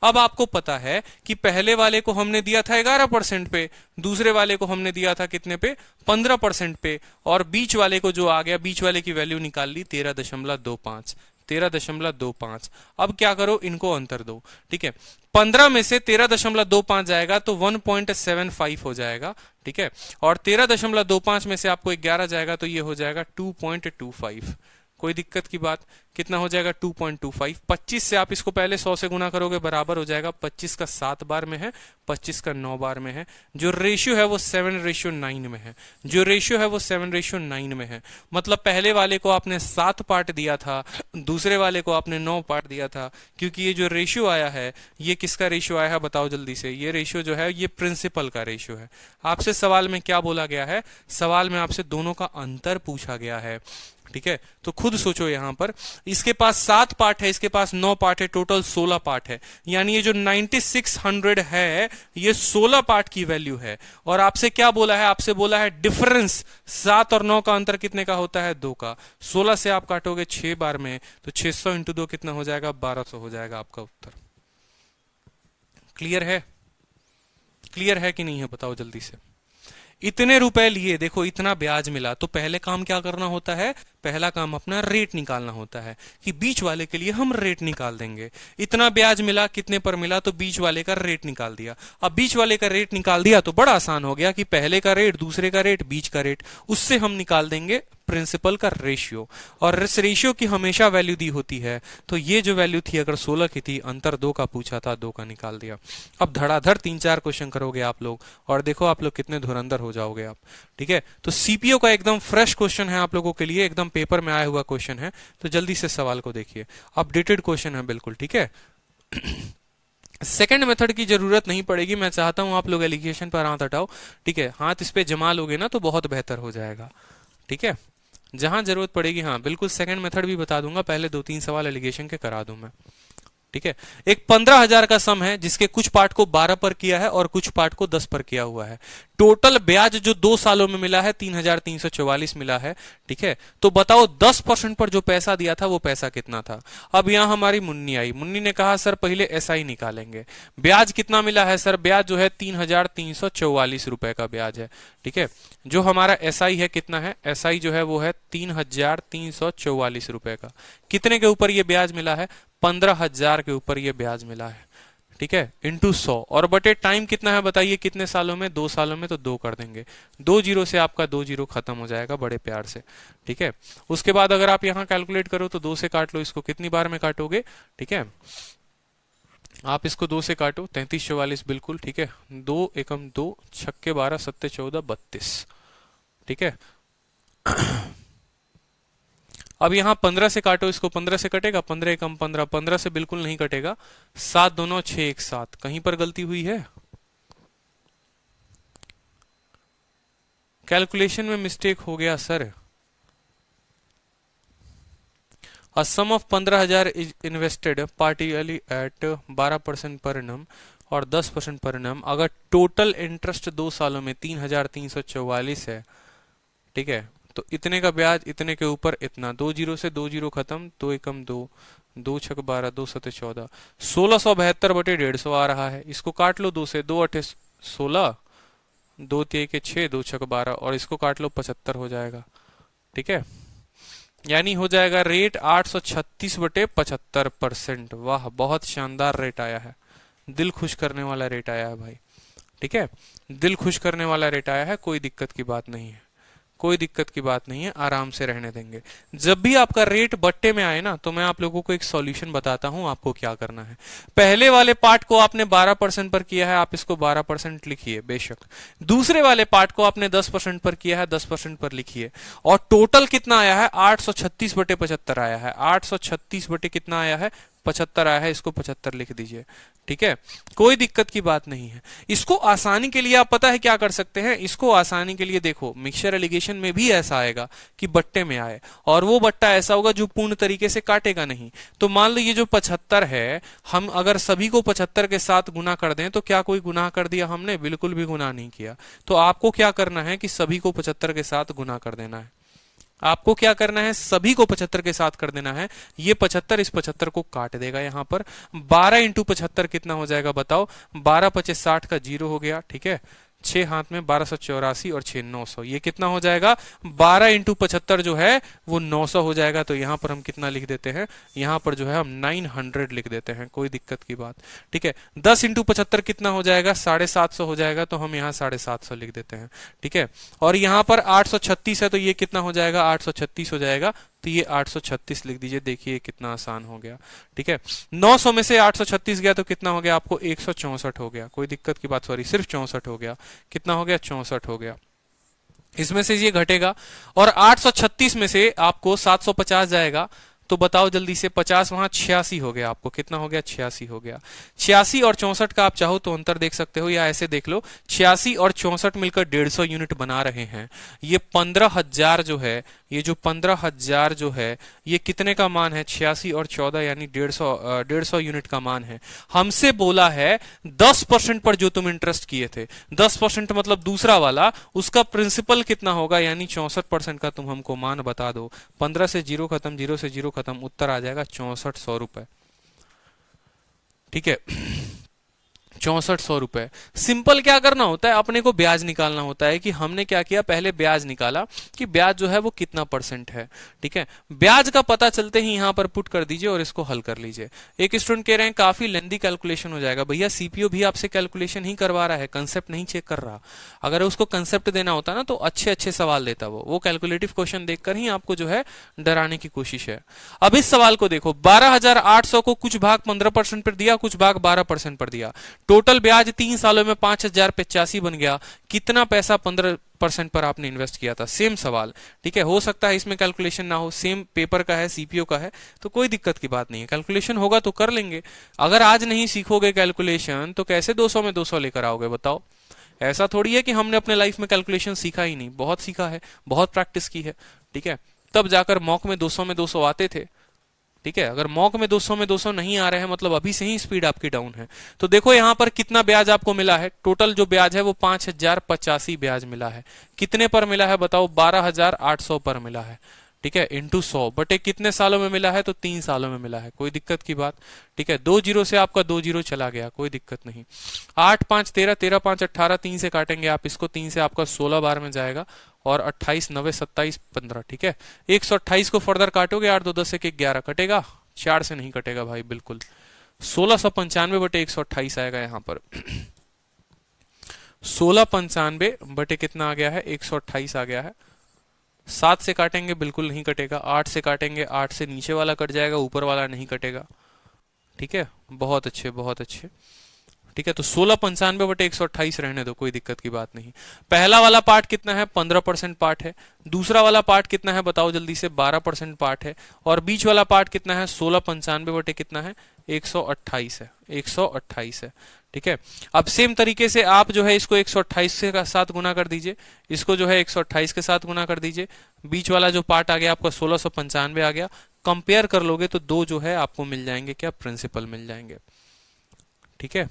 [SPEAKER 1] अब आपको पता है कि पहले वाले को हमने दिया था 11% पे, दूसरे वाले को हमने दिया था कितने पे? 15% पे, और बीच वाले को जो आ गया, बीच वाले की वैल्यू निकाल ली 13.25, 13.25। अब क्या करो, इनको अंतर दो, ठीक है। 15 में से 13.25 जाएगा तो 1.75 हो जाएगा, ठीक है, और 13.25 में से आपको 11 जाएगा तो ये हो जाएगा 2.25। कोई दिक्कत की बात? कितना हो जाएगा? 2.25। 25 से आप इसको पहले 100 से गुना करोगे, बराबर हो जाएगा 25 का 7 बार में है, 25 का 9 बार में है। जो रेशियो है वो 7:9 में है, जो रेशियो है वो 7:9 में है। मतलब पहले वाले को आपने 7 पार्ट दिया था, दूसरे वाले को आपने 9 पार्ट दिया था। क्योंकि ये जो रेशियो आया है, ये किसका रेशियो आया है बताओ जल्दी से? ये रेशियो जो है ये प्रिंसिपल का रेशियो है। आपसे सवाल में क्या बोला गया है? सवाल में आपसे दोनों का अंतर पूछा गया है, ठीक है। तो खुद सोचो, यहां पर इसके पास 7 पार्ट है, इसके पास 9 पार्ट है, टोटल 16 पार्ट है। यानी ये जो 9600 है ये 16 पार्ट की वैल्यू है। और आपसे क्या बोला है? आपसे बोला है डिफरेंस, 7 और 9 का अंतर कितने का होता है? 2 का। 16 से आप काटोगे 6 बार में तो 600 इंटू 2 कितना हो जाएगा? 1200 हो जाएगा आपका उत्तर। क्लियर है? क्लियर है कि नहीं है? बताओ जल्दी से। इतने रुपए लिए, देखो इतना ब्याज मिला, तो पहले काम क्या करना होता है? पहला काम अपना रेट निकालना होता है कि बीच वाले के लिए हम रेट निकाल देंगे। इतना ब्याज मिला, कितने पर मिला? तो बीच वाले का रेट निकाल दिया। अब बीच वाले का रेट निकाल दिया तो बड़ा आसान हो गया कि पहले का रेट, दूसरे का रेट, बीच का रेट, उससे हम निकाल देंगे प्रिंसिपल का रेशियो। और इस रेशियो की हमेशा वैल्यू दी होती है, तो ये जो वैल्यू थी अगर 16 की थी, अंतर 2 का पूछा था, 2 का निकाल दिया। अब धड़ाधड़ 3-4 क्वेश्चन करोगे आप लोग और देखो आप लोग कितने धुरंधर हो जाओगे आप, ठीक है। तो सीपीओ का एकदम फ्रेश क्वेश्चन है आप लोगों के लिए, एकदम पेपर में आया हुआ क्वेश्चन है। तो जल्दी से सवाल को देखिए, अपडेटेड क्वेश्चन है बिल्कुल, ठीक है। सेकंड मेथड की जरूरत नहीं पड़ेगी। मैं चाहता हूं आप लोग एलिगेशन पर हाथ हटाओ, ठीक है। हाथ इस पे जमा लोगे ना तो बहुत बेहतर हो जाएगा, ठीक है। जहां जरूरत पड़ेगी, हाँ बिल्कुल सेकंड मेथड भी बता दूंगा, पहले 2-3 सवाल एलिगेशन के करा दूं मैं, ठीक है। एक 15,000 का सम है जिसके कुछ पार्ट को 12 पर किया है और कुछ पार्ट को 10 पर किया हुआ है। टोटल ब्याज जो 2 सालों में मिला है 3,344 मिला है, ठीक है। तो बताओ 10% पर जो पैसा दिया था वो पैसा कितना था? अब यहां हमारी मुन्नी आई, मुन्नी ने कहा सर पहले एसआई निकालेंगे। ब्याज कितना मिला है सर? ब्याज जो है 3,344 रुपए का ब्याज है, ठीक है। जो हमारा एसआई है कितना है? एसआई जो है वो है 3,344 रुपए का। कितने के ऊपर ये ब्याज मिला है? 15,000 के ऊपर ये ब्याज मिला है, ठीक है, इंटू 100। और बटे टाइम कितना है बताइए? कितने सालों में? 2 सालों में, तो 2 कर देंगे। 2 जीरो से आपका 2 जीरो खत्म हो जाएगा बड़े प्यार से, ठीक है। उसके बाद अगर आप यहां कैलकुलेट करो तो 2 से काट लो, इसको कितनी बार में काटोगे? ठीक है, आप इसको 2 से काटो, 3344 बिल्कुल, ठीक है। 2 एकम 2, 6 12, 7 14, 32, ठीक है। अब यहाँ 15 से काटो इसको, 15 से कटेगा, 15 कम 15, 15 से बिल्कुल नहीं कटेगा, 7 दोनों 6 एक 7, कहीं पर गलती हुई है, कैलकुलेशन में मिस्टेक हो गया sir. A sum of 15,000 is invested partially at 12% पर annum और 10% पर annum। अगर टोटल इंटरेस्ट 2 सालों में 3,344 है, ठीक है, तो इतने का ब्याज इतने के ऊपर इतना, 2 जीरो से 2 जीरो खत्म, 2 एकम 2, 2 छक 12, 2 सते 14, 1672 बटे 150 आ रहा है। इसको काट लो 2 से, 2 अठे 16, 2 तिये के 6, 2 छक 12, और इसको काट लो 75 हो जाएगा, ठीक है, यानी हो जाएगा रेट 836 बटे 75%। वाह, बहुत शानदार रेट आया है, दिल खुश करने वाला रेट आया है भाई, ठीक है, दिल खुश करने वाला रेट आया है, कोई दिक्कत की बात नहीं है, कोई दिक्कत की बात नहीं है, आराम से रहने देंगे। जब भी आपका रेट बट्टे में आए ना, तो मैं आप लोगों को एक सॉल्यूशन बताता हूं आपको क्या करना है। पहले वाले पार्ट को आपने 12% पर किया है, आप इसको 12% लिखिए बेशक। दूसरे वाले पार्ट को आपने 10% पर किया है, 10% पर लिखिए। और टोटल कितना आया है, 836 बटे 75 आया है, 836 बटे कितना आया है, 75 आया है, इसको 75 लिख दीजिए, ठीक है, कोई दिक्कत की बात नहीं है। इसको आसानी के लिए आप पता है क्या कर सकते हैं, इसको आसानी के लिए देखो, मिक्सचर एलिगेशन में भी ऐसा आएगा कि बट्टे में आए, और वो बट्टा ऐसा होगा जो पूर्ण तरीके से काटेगा नहीं। तो मान लो ये जो 75 है, हम अगर सभी को 75 के साथ गुना कर दें, तो क्या कोई गुनाह कर दिया हमने? बिल्कुल भी गुनाह नहीं किया। तो आपको क्या करना है कि सभी को 75 के साथ गुना कर देना है। आपको क्या करना है, सभी को 75 के साथ कर देना है। ये 75 इस 75 को काट देगा यहां पर। 12 इंटू 75 कितना हो जाएगा बताओ? 12 पचे 60 का 0 हो गया, ठीक है, 6 हाथ में 1284 और 6 900, ये कितना हो जाएगा? 12 इंटू 75 जो है वो 900 हो जाएगा। तो यहां पर हम कितना लिख देते हैं, यहां पर जो है हम 900 लिख देते हैं, कोई दिक्कत की बात, ठीक है। 10 इंटू 75 कितना हो जाएगा? 750 हो जाएगा, तो हम यहाँ 750 लिख देते हैं, ठीक है। और यहां पर 836 है, तो ये कितना हो जाएगा? 836 हो जाएगा, तो ये 836 लिख दीजिए। देखिए कितना आसान हो गया, ठीक है। 900 में से 836 गया तो कितना हो गया आपको? 164 हो गया, कोई दिक्कत की बात, सॉरी सिर्फ 64 हो गया। कितना हो गया? 64 हो गया। इसमें से ये घटेगा, और 836 में से आपको 750 जाएगा, तो बताओ जल्दी से, 50 वहां 86 हो गया, आपको कितना हो गया? 86 हो गया। 86 और 64 का आप चाहो तो अंतर देख सकते हो, या ऐसे देख लो, 86 और 64 मिलकर 150 यूनिट बना रहे हैं। ये 15,000 जो है, ये जो 15,000 जो है, ये कितने का मान है? 86 और 14 यानी 150 यूनिट का मान है। हमसे बोला है 10% पर जो तुम इंटरेस्ट किए थे, 10% मतलब दूसरा वाला, उसका प्रिंसिपल कितना होगा, यानी 64% का तुम हमको मान बता दो। 15 से 0 खत्म, 0 से 0 खत्म, उत्तर आ जाएगा 6400 रुपए, ठीक है। 6400 रुपए। सिंपल क्या करना होता है, अपने को ब्याज निकालना होता है। कि हमने क्या किया, पहले ब्याज निकाला कि ब्याज जो है वो कितना % है, ठीक है। ब्याज का पता चलते ही यहां पर पुट कर दीजिए और इसको हल कर लीजिए। एक स्टूडेंट कह रहे हैं काफी लेंदी कैलकुलेशन हो जाएगा। भैया सीपीओ भी आपसे कैलकुलेशन ही करवा रहा है, कंसेप्ट नहीं चेक कर रहा। अगर उसको कंसेप्ट देना होता ना, तो अच्छे अच्छे सवाल देता वो कैलकुलेटिव क्वेश्चन देखकर ही आपको जो है डराने की कोशिश है। अब इस सवाल को देखो, 12,800 को कुछ भाग 15% पर दिया, कुछ भाग 12% पर दिया। टोटल ब्याज 3 सालों में 5,085 बन गया। कितना पैसा 15% पर आपने इन्वेस्ट किया था? सेम सवाल, ठीक है। हो सकता है इसमें कैलकुलेशन ना हो, सेम पेपर का है, सीपीओ का है, तो कोई दिक्कत की बात नहीं है। कैलकुलेशन होगा तो कर लेंगे। अगर आज नहीं सीखोगे कैलकुलेशन, तो कैसे 200 में 200 लेकर आओगे बताओ? ऐसा थोड़ी है कि हमने अपने लाइफ में कैलकुलेशन सीखा ही नहीं, बहुत सीखा है, बहुत प्रैक्टिस की है, ठीक है। तब जाकर मॉक में 200 में 200 आते थे, ठीक है। अगर मॉक में 200 में 200 नहीं आ रहे हैं, मतलब अभी से ही स्पीड आपकी डाउन है। तो देखो यहां पर कितना ब्याज आपको मिला है। टोटल जो ब्याज है वो 5,085 ब्याज मिला है। कितने पर मिला है बताओ? 12,800 पर मिला है, ठीक है, इंटू 100 बटे कितने सालों में मिला है? तो 3 सालों में मिला है, कोई दिक्कत की बात, ठीक है। 2 जीरो से आपका 2 जीरो चला गया, कोई दिक्कत नहीं। 8 5 13, 13 5 18, 3 से काटेंगे आप इसको, 3 से आपका 16 बार में जाएगा, और 28 9 27 15, ठीक है। 128 को फर्दर काटोगे, 8 2 10 1 11 कटेगा, 4 से नहीं कटेगा भाई, बिल्कुल। 1695 बटे 128 आएगा यहां पर। 1695 बटे कितना आ गया है? 128 आ गया है। 7 से काटेंगे, बिल्कुल नहीं कटेगा। 8 से काटेंगे, 8 से नीचे वाला कट जाएगा, ऊपर वाला नहीं कटेगा, ठीक है। बहुत अच्छे, बहुत अच्छे। ठीक है, तो 1695/128 रहने दो, कोई दिक्कत की बात नहीं। पहला वाला पार्ट कितना है, 15% पार्ट है। दूसरा वाला पार्ट कितना है बताओ जल्दी से, 12% पार्ट है। और बीच वाला पार्ट कितना है, 1695 बटे कितना है, 128 है, 128 है। ठीक है, अब सेम तरीके से आप जो है इसको 128 के साथ गुना कर दीजिए, इसको जो है 128 के साथ गुना कर दीजिए। बीच वाला जो पार्ट आ गया आपका 1695 आ गया। कंपेयर कर लोगे तो दो जो है आपको मिल जाएंगे, क्या, प्रिंसिपल मिल जाएंगे। ठीक है,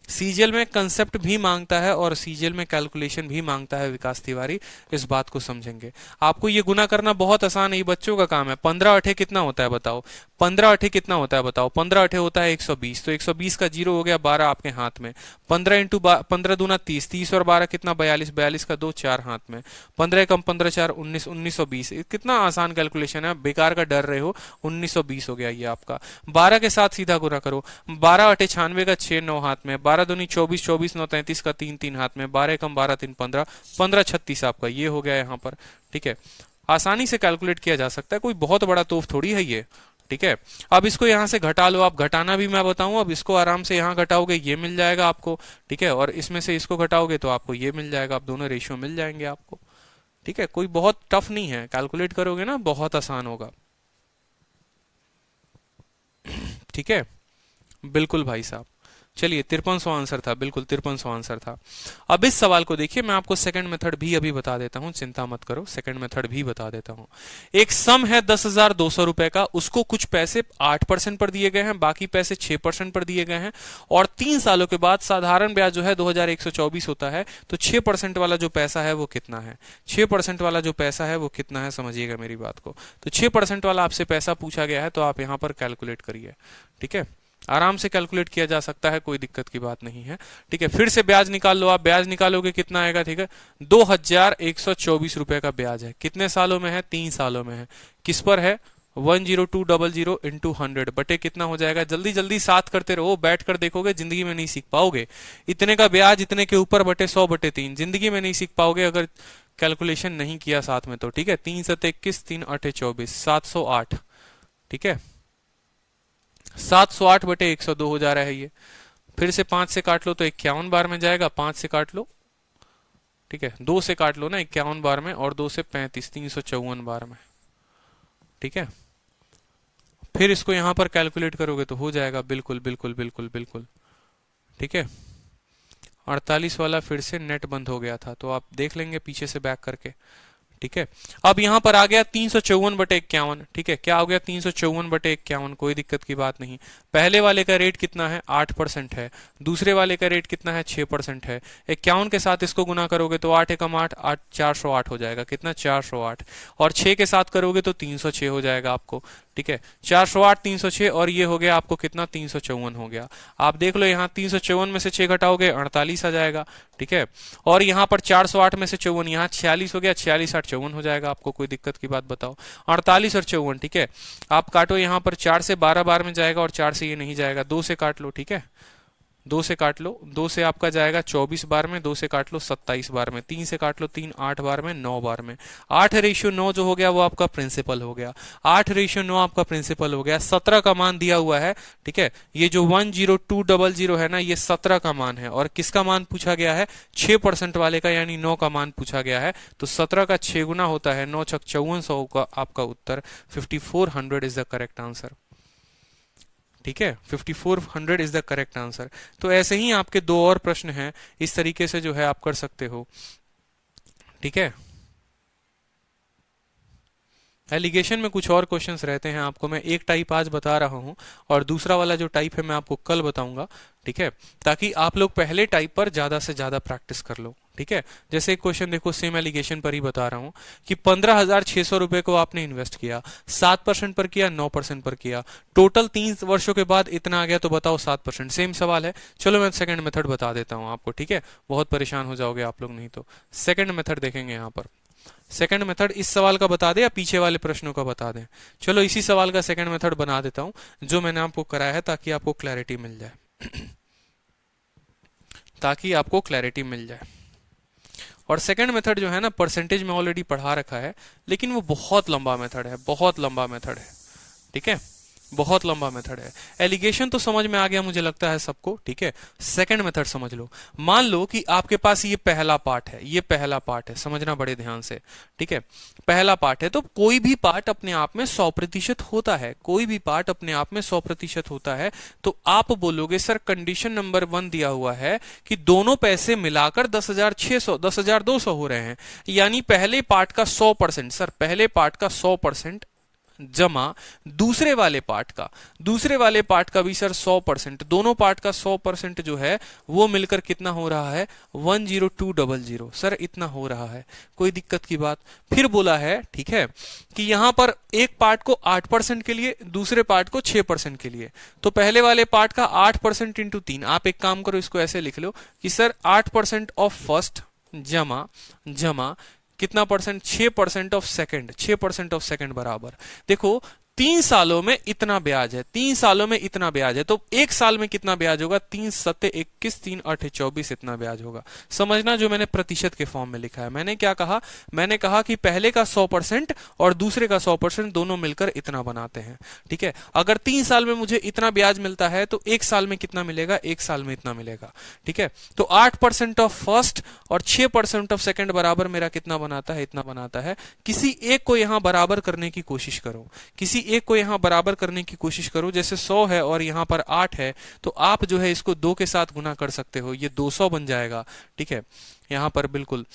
[SPEAKER 1] सीजीएल में कंसेप्ट भी मांगता है और सीजीएल में कैलकुलेशन भी मांगता है विकास तिवारी, इस बात को समझेंगे। आपको ये गुना करना बहुत आसान है, ये बच्चों का काम है। 15 अठे कितना होता है बताओ, 15 अठे कितना होता है बताओ, 15 अठे होता है 120, तो 120 का जीरो हो गया 12 आपके हाथ में। 15 इंटू 15 दूना 30, 30 और 12 कितना, 42, 42 का 2 4 हाथ में। 15 कम 15 4 19, 1920। कितना आसान कैलकुलेशन है, बेकार का डर रहे हो। 1920 हो गया ये आपका। 12 के साथ सीधा गुना करो, 12 अठे 96 का 6 9 हाथ में। 12 दूनी 24, 24 9 33 का 3 3 हाथ में। 12 कम 12 3 15, 15 36 आपका ये हो गया यहाँ पर। ठीक है, आसानी से कैलकुलेट किया जा सकता है, कोई बहुत बड़ा तोफ थोड़ी है ये। ठीक है, अब इसको यहां से घटा लो, आप घटाना भी मैं बताऊं। अब इसको आराम से यहां घटाओगे, ये मिल जाएगा आपको। ठीक है, और इसमें से इसको घटाओगे तो आपको ये मिल जाएगा, आप दोनों रेशियो मिल जाएंगे आपको। ठीक है, कोई बहुत टफ नहीं है, कैलकुलेट करोगे ना बहुत आसान होगा। ठीक है, बिल्कुल भाई साहब। चलिए 5300 आंसर था, बिल्कुल 5300 आंसर था। अब इस सवाल को देखिए, मैं आपको सेकंड मेथड भी अभी बता देता हूं, चिंता मत करो, सेकंड मेथड भी बता देता हूं। एक सम है 10,200 रुपए का, उसको कुछ पैसे 8% पर दिए गए हैं, बाकी पैसे 6% पर दिए गए हैं। और 3 सालों के बाद साधारण ब्याज जो है 2124 होता है। तो 6% वाला जो पैसा है वो कितना है, 6% वाला जो पैसा है वो कितना है, समझिएगा मेरी बात को। तो 6% वाला आपसे पैसा पूछा गया है, तो आप यहां पर कैलकुलेट करिए। ठीक है, आराम से कैलकुलेट किया जा सकता है, कोई दिक्कत की बात नहीं है। ठीक है, फिर से ब्याज निकाल लो, आप ब्याज निकालोगे कितना आएगा। ठीक है, 2124 रुपए का ब्याज है, कितने सालों में है, 3 सालों में है। किस पर है, 10200 इंटू 100 बटे कितना हो जाएगा। जल्दी जल्दी साथ करते रहो, बैठ कर देखोगे जिंदगी में नहीं सीख पाओगे। इतने का ब्याज इतने के ऊपर बटे 100 बटे 3, जिंदगी में नहीं सीख पाओगे अगर कैलकुलेशन नहीं किया साथ में तो। ठीक है, 3 7 21, 3 8 24, 708। ठीक है, 708 बटे 102 हो जा रहा है ये। फिर से 5 से काट लो तो 51 बार में जाएगा, 5 से काट लो। ठीक है, 2 से काट लो ना 51 बार में, और 2 से 35, 354 बार में। ठीक है, फिर इसको यहां पर कैलकुलेट करोगे तो हो जाएगा, बिल्कुल बिल्कुल बिल्कुल बिल्कुल। ठीक है, 48 वाला फिर से नेट बंद हो गया था, तो आप देख लेंगे पीछे से बैक करके। ठीक है, अब यहां पर आ गया 354/51। ठीक है, क्या हो गया, 354/51, कोई दिक्कत की बात नहीं। पहले वाले का रेट कितना है, 8% है। दूसरे वाले का रेट कितना है, 6% है। 51 के साथ इसको गुना करोगे तो 8 एकम 8, 8 408 हो जाएगा, कितना, 408। और 6 के साथ करोगे तो 306 हो जाएगा आपको। ठीक है, 408 306, और ये हो गया आपको कितना, 354 हो गया। आप देख लो यहाँ 354 में से 6 घटाओगे 48 आ जाएगा। ठीक है, और यहाँ पर 408 में से 54, यहाँ 46 हो गया, 46 8 54 हो जाएगा आपको, कोई दिक्कत की बात बताओ। 48 और 54। ठीक है, आप काटो, यहाँ पर 4 से 12 बार में जाएगा, और 4 से ये नहीं जाएगा, 2 से काट लो। ठीक है, 2 से काट लो, 2 से आपका जाएगा 24 बार में, 2 से काट लो 27 बार में, 3 से काट लो 3 8 बार में, 9 बार में। 8:9 जो हो गया वो आपका प्रिंसिपल हो गया। 8:9 आपका प्रिंसिपल हो गया। 17 का मान दिया हुआ है। ठीक है, ये जो 10200 है ना, ये 17 का मान है, और किसका मान पूछा गया है, 6% वाले का, यानी 9 का मान पूछा गया है। तो 17 का 6 गुना होता है, 9 छक 5400 का आपका उत्तर 5400 इज द करेक्ट आंसर। ठीक है, 5400 इज द करेक्ट आंसर। तो ऐसे ही आपके 2 और प्रश्न हैं, इस तरीके से जो है आप कर सकते हो। ठीक है, एलिगेशन में कुछ और क्वेश्चंस रहते हैं, आपको मैं एक टाइप आज बता रहा हूं, और दूसरा वाला जो टाइप है मैं आपको कल बताऊंगा। ठीक है, ताकि आप लोग पहले टाइप पर ज्यादा से ज्यादा प्रैक्टिस कर लो। ठीक है, जैसे एक क्वेश्चन देखो, सेम एलिगेशन पर ही बता रहा हूं कि 15,600 रुपए को आपने इन्वेस्ट किया, 7% पर किया, 9% पर किया, टोटल 3 वर्षों के बाद इतना आ गया, तो बताओ 7%। सेम सवाल है, चलो मैं सेकंड मेथड बता देता हूं आपको। ठीक है, बहुत परेशान हो जाओगे आप लोग नहीं तो। सेकंड मेथड देखेंगे यहाँ पर। सेकंड मेथड इस सवाल का बता दे या पीछे वाले प्रश्नों का बता दें। चलो इसी सवाल का सेकंड मेथड बना देता हूं जो मैंने आपको कराया है, ताकि आपको क्लैरिटी मिल जाए ताकि आपको क्लैरिटी मिल जाए। और सेकंड मेथड जो है ना, परसेंटेज में ऑलरेडी पढ़ा रखा है, लेकिन वो बहुत लंबा मेथड है, बहुत लंबा मेथड है। ठीक है, बहुत लंबा मेथड है। एलिगेशन तो समझ में आ गया मुझे लगता है सबको, ठीक है। सेकंड मेथड समझ लो। मान लो कि आपके पास ये पहला पार्ट है, ये पहला पार्ट है, समझना बड़े ध्यान से, ठीक है। पहला पार्ट है, तो कोई भी पार्ट अपने आप में 100% होता है, कोई भी पार्ट अपने आप में 100% होता है। तो आप बोलोगे सर कंडीशन नंबर 1 दिया हुआ है कि दोनों पैसे मिलाकर 10,600 10,200 हो रहे हैं, यानी पहले पार्ट का 100%, सर पहले पार्ट का 100% जमा दूसरे वाले पार्ट का भी सर 100%, दोनों पार्ट का 100% जो है वो मिलकर कितना हो रहा है 10200, सर इतना हो रहा है। कोई दिक्कत की बात? फिर बोला है, ठीक है, कि यहां पर एक पार्ट को 8% के लिए, दूसरे पार्ट को 6% के लिए। तो पहले वाले पार्ट का 8% इंटू 3, आप एक काम करो, इसको ऐसे लिख लो कि सर 8% ऑफ फर्स्ट जमा जमा कितना percent, 6% of second, 6% of second बराबर। देखो 3 सालों में इतना ब्याज है, 3 सालों में इतना ब्याज है, तो एक साल में कितना ब्याज होगा? 3 सत्ते 21, 3 8 24, इतना ब्याज होगा। समझना जो मैंने प्रतिशत के फॉर्म में लिखा है। मैंने क्या कहा? मैंने कहा कि पहले का 100% और दूसरे का 100% दोनों मिलकर इतना बनाते हैं, ठीक है। अगर 3 साल में मुझे इतना ब्याज मिलता है तो एक साल में कितना मिलेगा? एक साल में इतना मिलेगा, ठीक है। तो 8% ऑफ फर्स्ट और 6% ऑफ सेकंड बराबर मेरा कितना बनाता है? इतना बनाता है। किसी एक को यहां बराबर करने की कोशिश करो, किसी एक को यहां बराबर करने की कोशिश करो। जैसे 100 है और यहां पर 8 है, तो आप जो है इसको 2 के साथ गुना कर सकते हो, ये 200 बन जाएगा, ठीक है। यहां पर बिल्कुल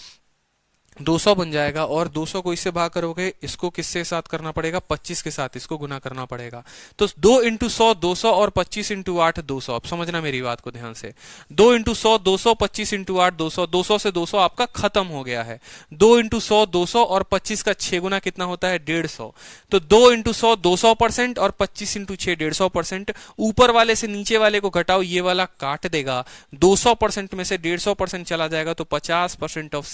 [SPEAKER 1] 200 बन जाएगा, और 200 को इससे भाग करोगे, इसको किसके साथ करना पड़ेगा? 25 के साथ इसको गुना करना पड़ेगा। तो 2 इंटू 100 200 और 25 इंटू 8 200। अब समझना मेरी बात को ध्यान से। 2 इंटू 100 200, 25 इंटू 8 200, 200 से 200 आपका खत्म हो गया है। 2 इंटू 100 200 और 25 का 6 गुना कितना होता है? 150। तो 2 इंटू 100 200% और 25 इंटू 6 150%। ऊपर वाले से नीचे वाले को घटाओ, ये वाला काट देगा। 200% में से 150% चला जाएगा, तो 50% ऑफ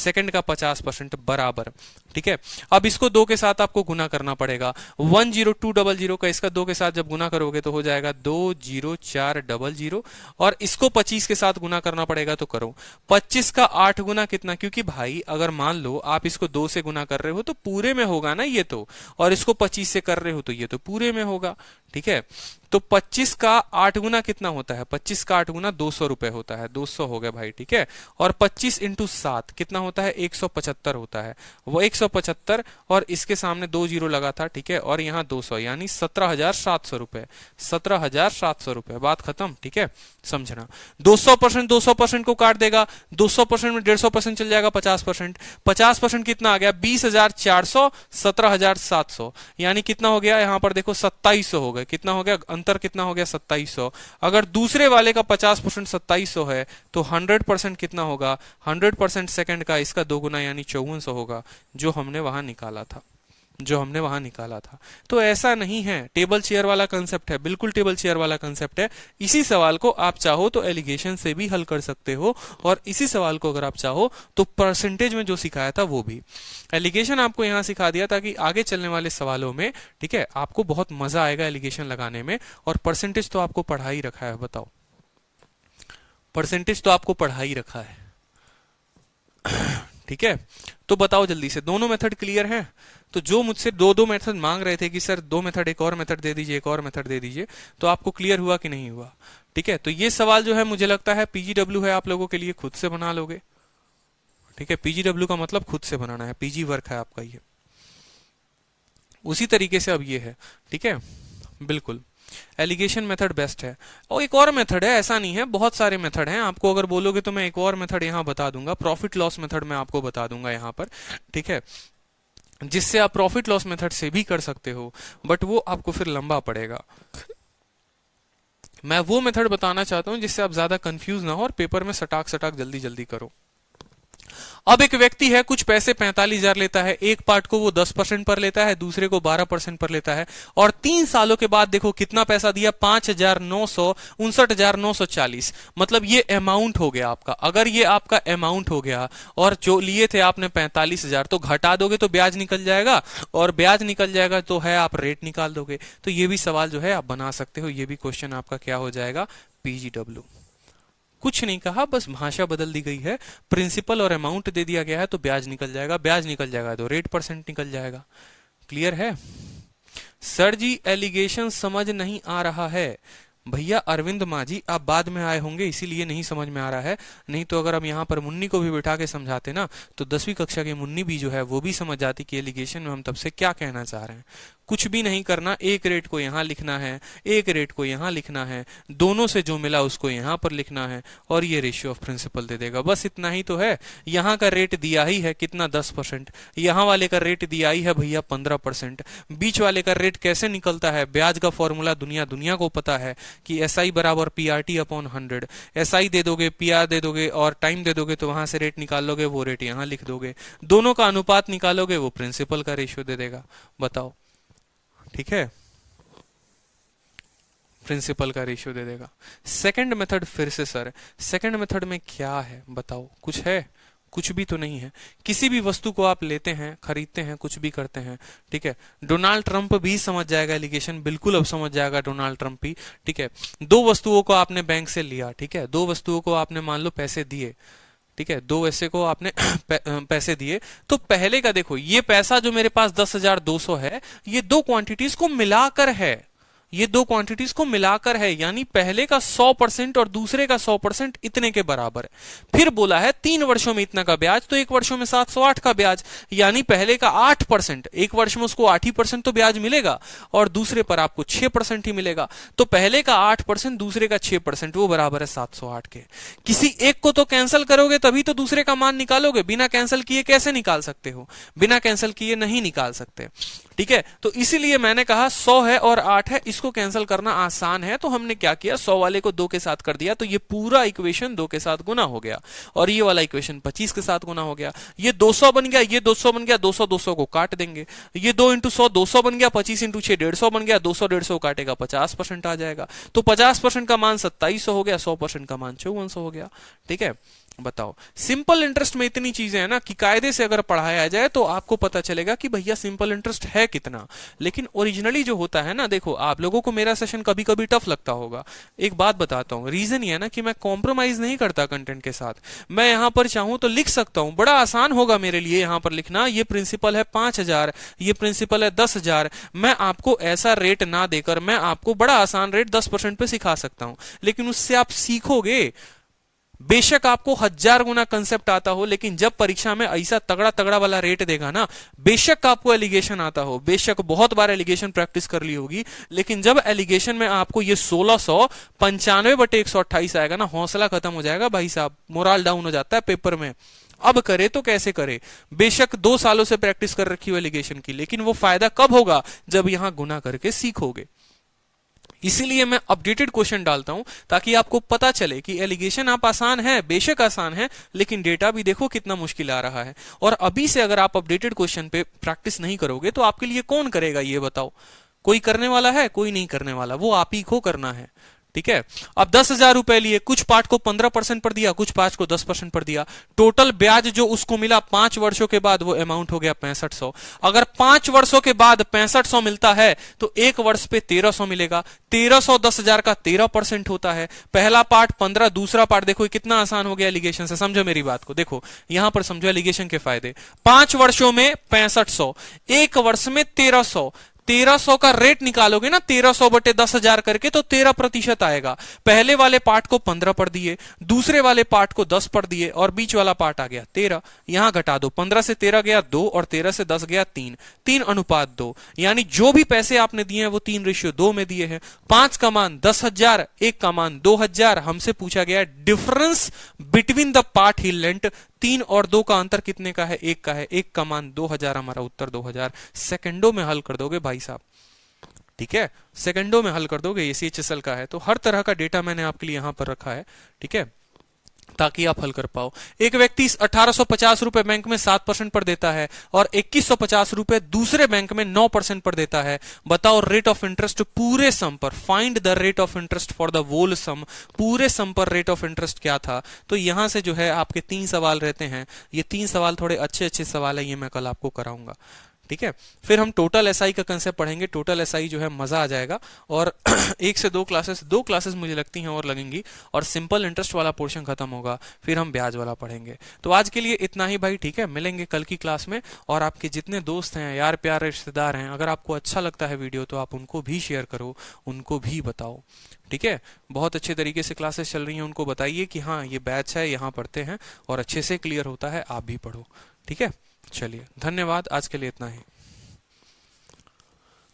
[SPEAKER 1] सेकंड का 50% बराबर, ठीक है। अब इसको 2 के साथ आपको गुना करना पड़ेगा। 10200 का इसका 2 के साथ जब गुना करोगे तो हो जाएगा 20400, और इसको 25 के साथ गुना करना पड़ेगा, तो करो 25 का 8 गुना कितना? क्योंकि भाई अगर मान लो आप इसको 2 से गुना कर रहे हो तो पूरे में होगा ना ये तो, और इसको 25 से कर रहे हो तो ये तो पूरे में होगा, ठीक है। तो 25 का 8 गुना कितना होता है? 25 का 8 गुना 200 रुपए होता है, 200 हो गया भाई, ठीक है। और 25 इंटू 7 कितना होता है? 175 होता है, वो 175, और इसके सामने 2 जीरो लगा था, ठीक है, और यहाँ 200, यानी 17,700 रुपए, 17,700 रुपए। बात खत्म, ठीक है। समझना 200% 200% को काट देगा, 200% में 150% चल जाएगा, 50%, 50% कितना आ गया? 20,400, 17,700, यानी कितना हो गया? यहां पर देखो 2700 हो गए। कितना हो गया? अंतर कितना हो गया? 2700। अगर दूसरे वाले का 50% 2700 है, तो 100% कितना होगा? 100% सेकंड का इसका 2 गुना, यानी 5400 होगा, जो हमने वहां निकाला था। तो ऐसा नहीं है, टेबल चेयर वाला कंसेप्ट है, बिल्कुल टेबल चेयर वाला कंसेप्ट है। इसी सवाल को आप चाहो तो एलिगेशन से भी हल कर सकते हो, और इसी सवाल को अगर आप चाहो तो परसेंटेज में जो सिखाया था वो भी। एलिगेशन आपको यहां सिखा दिया ताकि आगे चलने वाले सवालों में, ठीक है, आपको बहुत मजा आएगा एलिगेशन लगाने में। और परसेंटेज तो आपको पढ़ा ही रखा है, बताओ, परसेंटेज तो आपको पढ़ा ही रखा है, ठीक है। तो बताओ जल्दी से, दोनों मेथड क्लियर है? तो जो मुझसे दो मेथड मांग रहे थे कि सर 2 मेथड, एक और मेथड दे दीजिए, एक और मेथड दे दीजिए, तो आपको क्लियर हुआ कि नहीं हुआ? ठीक है। तो ये सवाल जो है मुझे लगता है पीजीडब्ल्यू है, आप लोगों के लिए, खुद से बना लोगे, ठीक है। पीजीडब्ल्यू का मतलब खुद से बनाना है, पीजी वर्क है आपका ये। उसी तरीके से अब ये है, ठीक है, बिल्कुल एलिगेशन मेथड बेस्ट है। और एक और मेथड है, ऐसा नहीं है, बहुत सारे मेथड हैं। आपको अगर बोलोगे तो मैं एक और मेथड यहां बता दूंगा, प्रॉफिट लॉस मेथड मैं आपको बता दूंगा यहां पर, ठीक है, जिससे आप प्रॉफिट लॉस मेथड से भी कर सकते हो, बट वो आपको फिर लंबा पड़ेगा। मैं वो मेथड बताना चाहता हूं जिससे आप ज्यादा कंफ्यूज ना हो और पेपर में सटाक सटाक जल्दी जल्दी करो। अब एक व्यक्ति है, कुछ पैसे 45,000 लेता है, एक पार्ट को वो 10% पर लेता है, दूसरे को 12% पर लेता है, और 3 सालों के बाद देखो कितना पैसा दिया? 5,959,940। मतलब ये अमाउंट हो गया आपका। अगर ये आपका अमाउंट हो गया और जो लिए थे आपने 45,000, तो घटा दोगे तो ब्याज निकल जाएगा, और ब्याज निकल जाएगा तो है आप रेट निकाल दोगे। तो ये भी सवाल जो है आप बना सकते हो, ये भी क्वेश्चन आपका क्या हो जाएगा? पीजीडब्ल्यू। कुछ नहीं कहा, बस भाषा बदल दी गई है, प्रिंसिपल और अमाउंट दे दिया गया है, तो ब्याज निकल जाएगा, ब्याज निकल जाएगा तो रेट परसेंट निकल जाएगा। क्लियर है? सर जी एलिगेशन समझ नहीं आ रहा है। भैया अरविंद माझी आप बाद में आए होंगे इसीलिए नहीं समझ में आ रहा है, नहीं तो अगर हम यहाँ पर मुन्नी को भी बिठा के समझाते ना तो 10वीं कक्षा की मुन्नी भी जो है वो भी समझ जाती कि एलिगेशन में हम तब से क्या कहना चाह रहे हैं। कुछ भी नहीं करना, एक रेट को यहाँ लिखना है, एक रेट को यहाँ लिखना है, दोनों से जो मिला उसको यहाँ पर लिखना है और ये रेशियो ऑफ प्रिंसिपल दे देगा। बस इतना ही तो है। यहाँ का रेट दिया ही है कितना 10%, यहाँ वाले का रेट दिया ही है भैया 15%। बीच वाले का रेट कैसे निकलता है, ब्याज का फॉर्मूला दुनिया दुनिया को पता है कि SI बराबर PRT अपॉन 100। SI दे दोगे, PR दे दोगे और टाइम दे दोगे तो वहां से रेट निकाल लोगे, वो रेट यहाँ लिख दोगे, दोनों का अनुपात निकालोगे वो प्रिंसिपल का रेशियो दे देगा। बताओ ठीक है, प्रिंसिपल का रेशियो दे देगा। सेकंड मेथड फिर से सर, सेकंड मेथड में क्या है बताओ, कुछ है? कुछ भी तो नहीं है। किसी भी वस्तु को आप लेते हैं, खरीदते हैं, कुछ भी करते हैं, ठीक है। डोनाल्ड ट्रंप भी समझ जाएगा एलिगेशन, बिल्कुल अब समझ जाएगा डोनाल्ड ट्रंप भी, ठीक है। दो वस्तुओं को आपने बैंक से लिया, ठीक है, दो वस्तुओं को आपने मान लो पैसे दिए, ठीक है, दो ऐसे को आपने पैसे दिए, तो पहले का देखो ये पैसा जो मेरे पास 10,200 है, ये दो क्वांटिटीज को मिलाकर है, ये दो क्वांटिटीज को मिलाकर है, यानी पहले का 100% और दूसरे का 100% इतने के बराबर है। फिर बोला है 3 वर्षों में इतना का ब्याज, तो एक वर्षों में 708 का ब्याज, यानी पहले का 8%, एक वर्ष में उसको 8% तो ब्याज मिलेगा और दूसरे पर आपको 6% ही मिलेगा। तो पहले का 8%, दूसरे का 6%, वो बराबर है 708 के। किसी एक को तो कैंसिल करोगे तभी तो दूसरे का मान निकालोगे, बिना कैंसिल किए कैसे निकाल सकते हो? बिना कैंसिल किए नहीं निकाल सकते, ठीक है। तो इसीलिए मैंने कहा 100 है और 8 है, इसको कैंसिल करना आसान है, तो हमने क्या किया, 100 वाले को 2 के साथ कर दिया, तो ये पूरा इक्वेशन 2 के साथ गुना हो गया और ये वाला इक्वेशन 25 के साथ गुना हो गया। ये 200 बन गया, ये 200 बन गया, 200 200 को काट देंगे, ये 2 इंटू 100 200 बन गया, 25 इंटू 6 150 बन गया, 200 150 काटेगा 50% आ जाएगा, तो 50% का मान 2700 हो गया, 100% का मान 5400 हो गया, ठीक है। बताओ, सिंपल इंटरेस्ट में इतनी चीजें हैं ना कि कायदे से अगर पढ़ाया जाए तो आपको पता चलेगा कि भैया सिंपल इंटरेस्ट है कितना। लेकिन ओरिजिनली जो होता है ना, देखो आप लोगों को मेरा सेशन कभी कभी टफ लगता होगा, एक बात बताता हूं, रीजन ये है ना कि मैं कॉम्प्रोमाइज नहीं करता कंटेंट के साथ। मैं यहां पर चाहूं तो लिख सकता हूं, बड़ा आसान होगा मेरे लिए यहां पर लिखना, ये प्रिंसिपल है 5000, ये प्रिंसिपल है 10,000। मैं आपको ऐसा रेट ना देकर मैं आपको बड़ा आसान रेट 10% पे सिखा सकता हूं, लेकिन उससे आप सीखोगे। बेशक आपको 1000 गुना कंसेप्ट आता हो, लेकिन जब परीक्षा में ऐसा तगड़ा तगड़ा वाला रेट देगा ना, बेशक आपको एलिगेशन आता हो, बेशक बहुत बार एलिगेशन प्रैक्टिस कर ली होगी, लेकिन जब एलिगेशन में आपको ये 1695/128 आएगा ना, हौसला खत्म हो जाएगा भाई साहब, मोरल डाउन हो जाता है पेपर में। अब करे तो कैसे करे, बेशक 2 सालों से प्रैक्टिस कर रखी हो एलिगेशन की, लेकिन वो फायदा कब होगा, जब यहां गुना करके सीखोगे। इसीलिए मैं अपडेटेड क्वेश्चन डालता हूं ताकि आपको पता चले कि एलिगेशन आप आसान है, बेशक आसान है, लेकिन डेटा भी देखो कितना मुश्किल आ रहा है। और अभी से अगर आप अपडेटेड क्वेश्चन पे प्रैक्टिस नहीं करोगे तो आपके लिए कौन करेगा ये बताओ? कोई करने वाला है? कोई नहीं करने वाला, वो आप ही को करना है, ठीक है। अब 10,000 रुपए लिए, कुछ पार्ट को 15% पर दिया, कुछ पार्ट को 10% पर दिया, टोटल ब्याज जो उसको मिला 5 वर्षों के बाद वो अमाउंट हो गया 6500। अगर 5 वर्षों के बाद 6500 मिलता है तो एक वर्ष पे 1300 मिलेगा। 1300 10,000 का 13% होता है। पहला पार्ट 15, दूसरा पार्ट देखो कितना आसान हो गया एलिगेशन से। समझो मेरी बात को, देखो यहां पर समझो एलिगेशन के फायदे। 5 वर्षों में 6500, एक वर्ष में 1300, 1300 का रेट निकालोगे ना, 1300 बटे 10,000 करके, तो 13% आएगा। पहले वाले पार्ट को 15 पर दिए, दूसरे वाले पार्ट को 10 पर दिए और बीच वाला पार्ट आ गया 13। यहां घटा दो, 15 से 13 गया 2 और 13 से 10 गया 3, 3:2, यानी जो भी पैसे आपने दिए हैं वो 3:2 में दिए हैं। 5 का मान 10,000, 1 का मान 2,000। हमसे पूछा गया difference between the part he lent, 3 और 2 का अंतर कितने का है? 1 का है। 1 का मान 2000, हमारा उत्तर 2000। सेकंडों में हल कर दोगे भाई साहब, ठीक है, सेकंडों में हल कर दोगे। ये CHSL का है, तो हर तरह का डेटा मैंने आपके लिए यहां पर रखा है, ठीक है, ताकि आप हल कर पाओ। एक व्यक्ति 1850 रुपए बैंक में 7% पर देता है और 2150 रुपए दूसरे बैंक में 9% पर देता है। बताओ रेट ऑफ इंटरेस्ट पूरे सम पर, find the rate of interest for the whole sum. पूरे सम पर रेट ऑफ इंटरेस्ट क्या था? तो यहां से जो है आपके 3 सवाल रहते हैं। ये 3 सवाल थोड़े अच्छे अच्छे सवाल है, ये मैं कल आपको कराऊंगा, ठीक है। फिर हम टोटल एसआई का कंसेप्ट पढ़ेंगे। टोटल एसआई जो है मजा आ जाएगा। और एक से दो क्लासेस मुझे लगती हैं और लगेंगी, और सिंपल इंटरेस्ट वाला पोर्शन खत्म होगा, फिर हम ब्याज वाला पढ़ेंगे। तो आज के लिए इतना ही भाई, ठीक है। मिलेंगे कल की क्लास में। और आपके जितने दोस्त हैं, यार प्यार रिश्तेदार हैं, अगर आपको अच्छा लगता है वीडियो तो आप उनको भी शेयर करो, उनको भी बताओ, ठीक है। बहुत अच्छे तरीके से क्लासेस चल रही हैं, उनको बताइए कि हाँ ये बैच है, यहाँ पढ़ते हैं और अच्छे से क्लियर होता है, आप भी पढ़ो, ठीक है। चलिए धन्यवाद, आज के लिए इतना ही।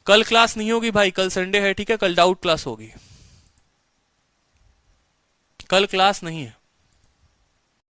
[SPEAKER 1] कल क्लास नहीं होगी भाई, कल संडे है, ठीक है। कल डाउट क्लास होगी, कल क्लास नहीं है।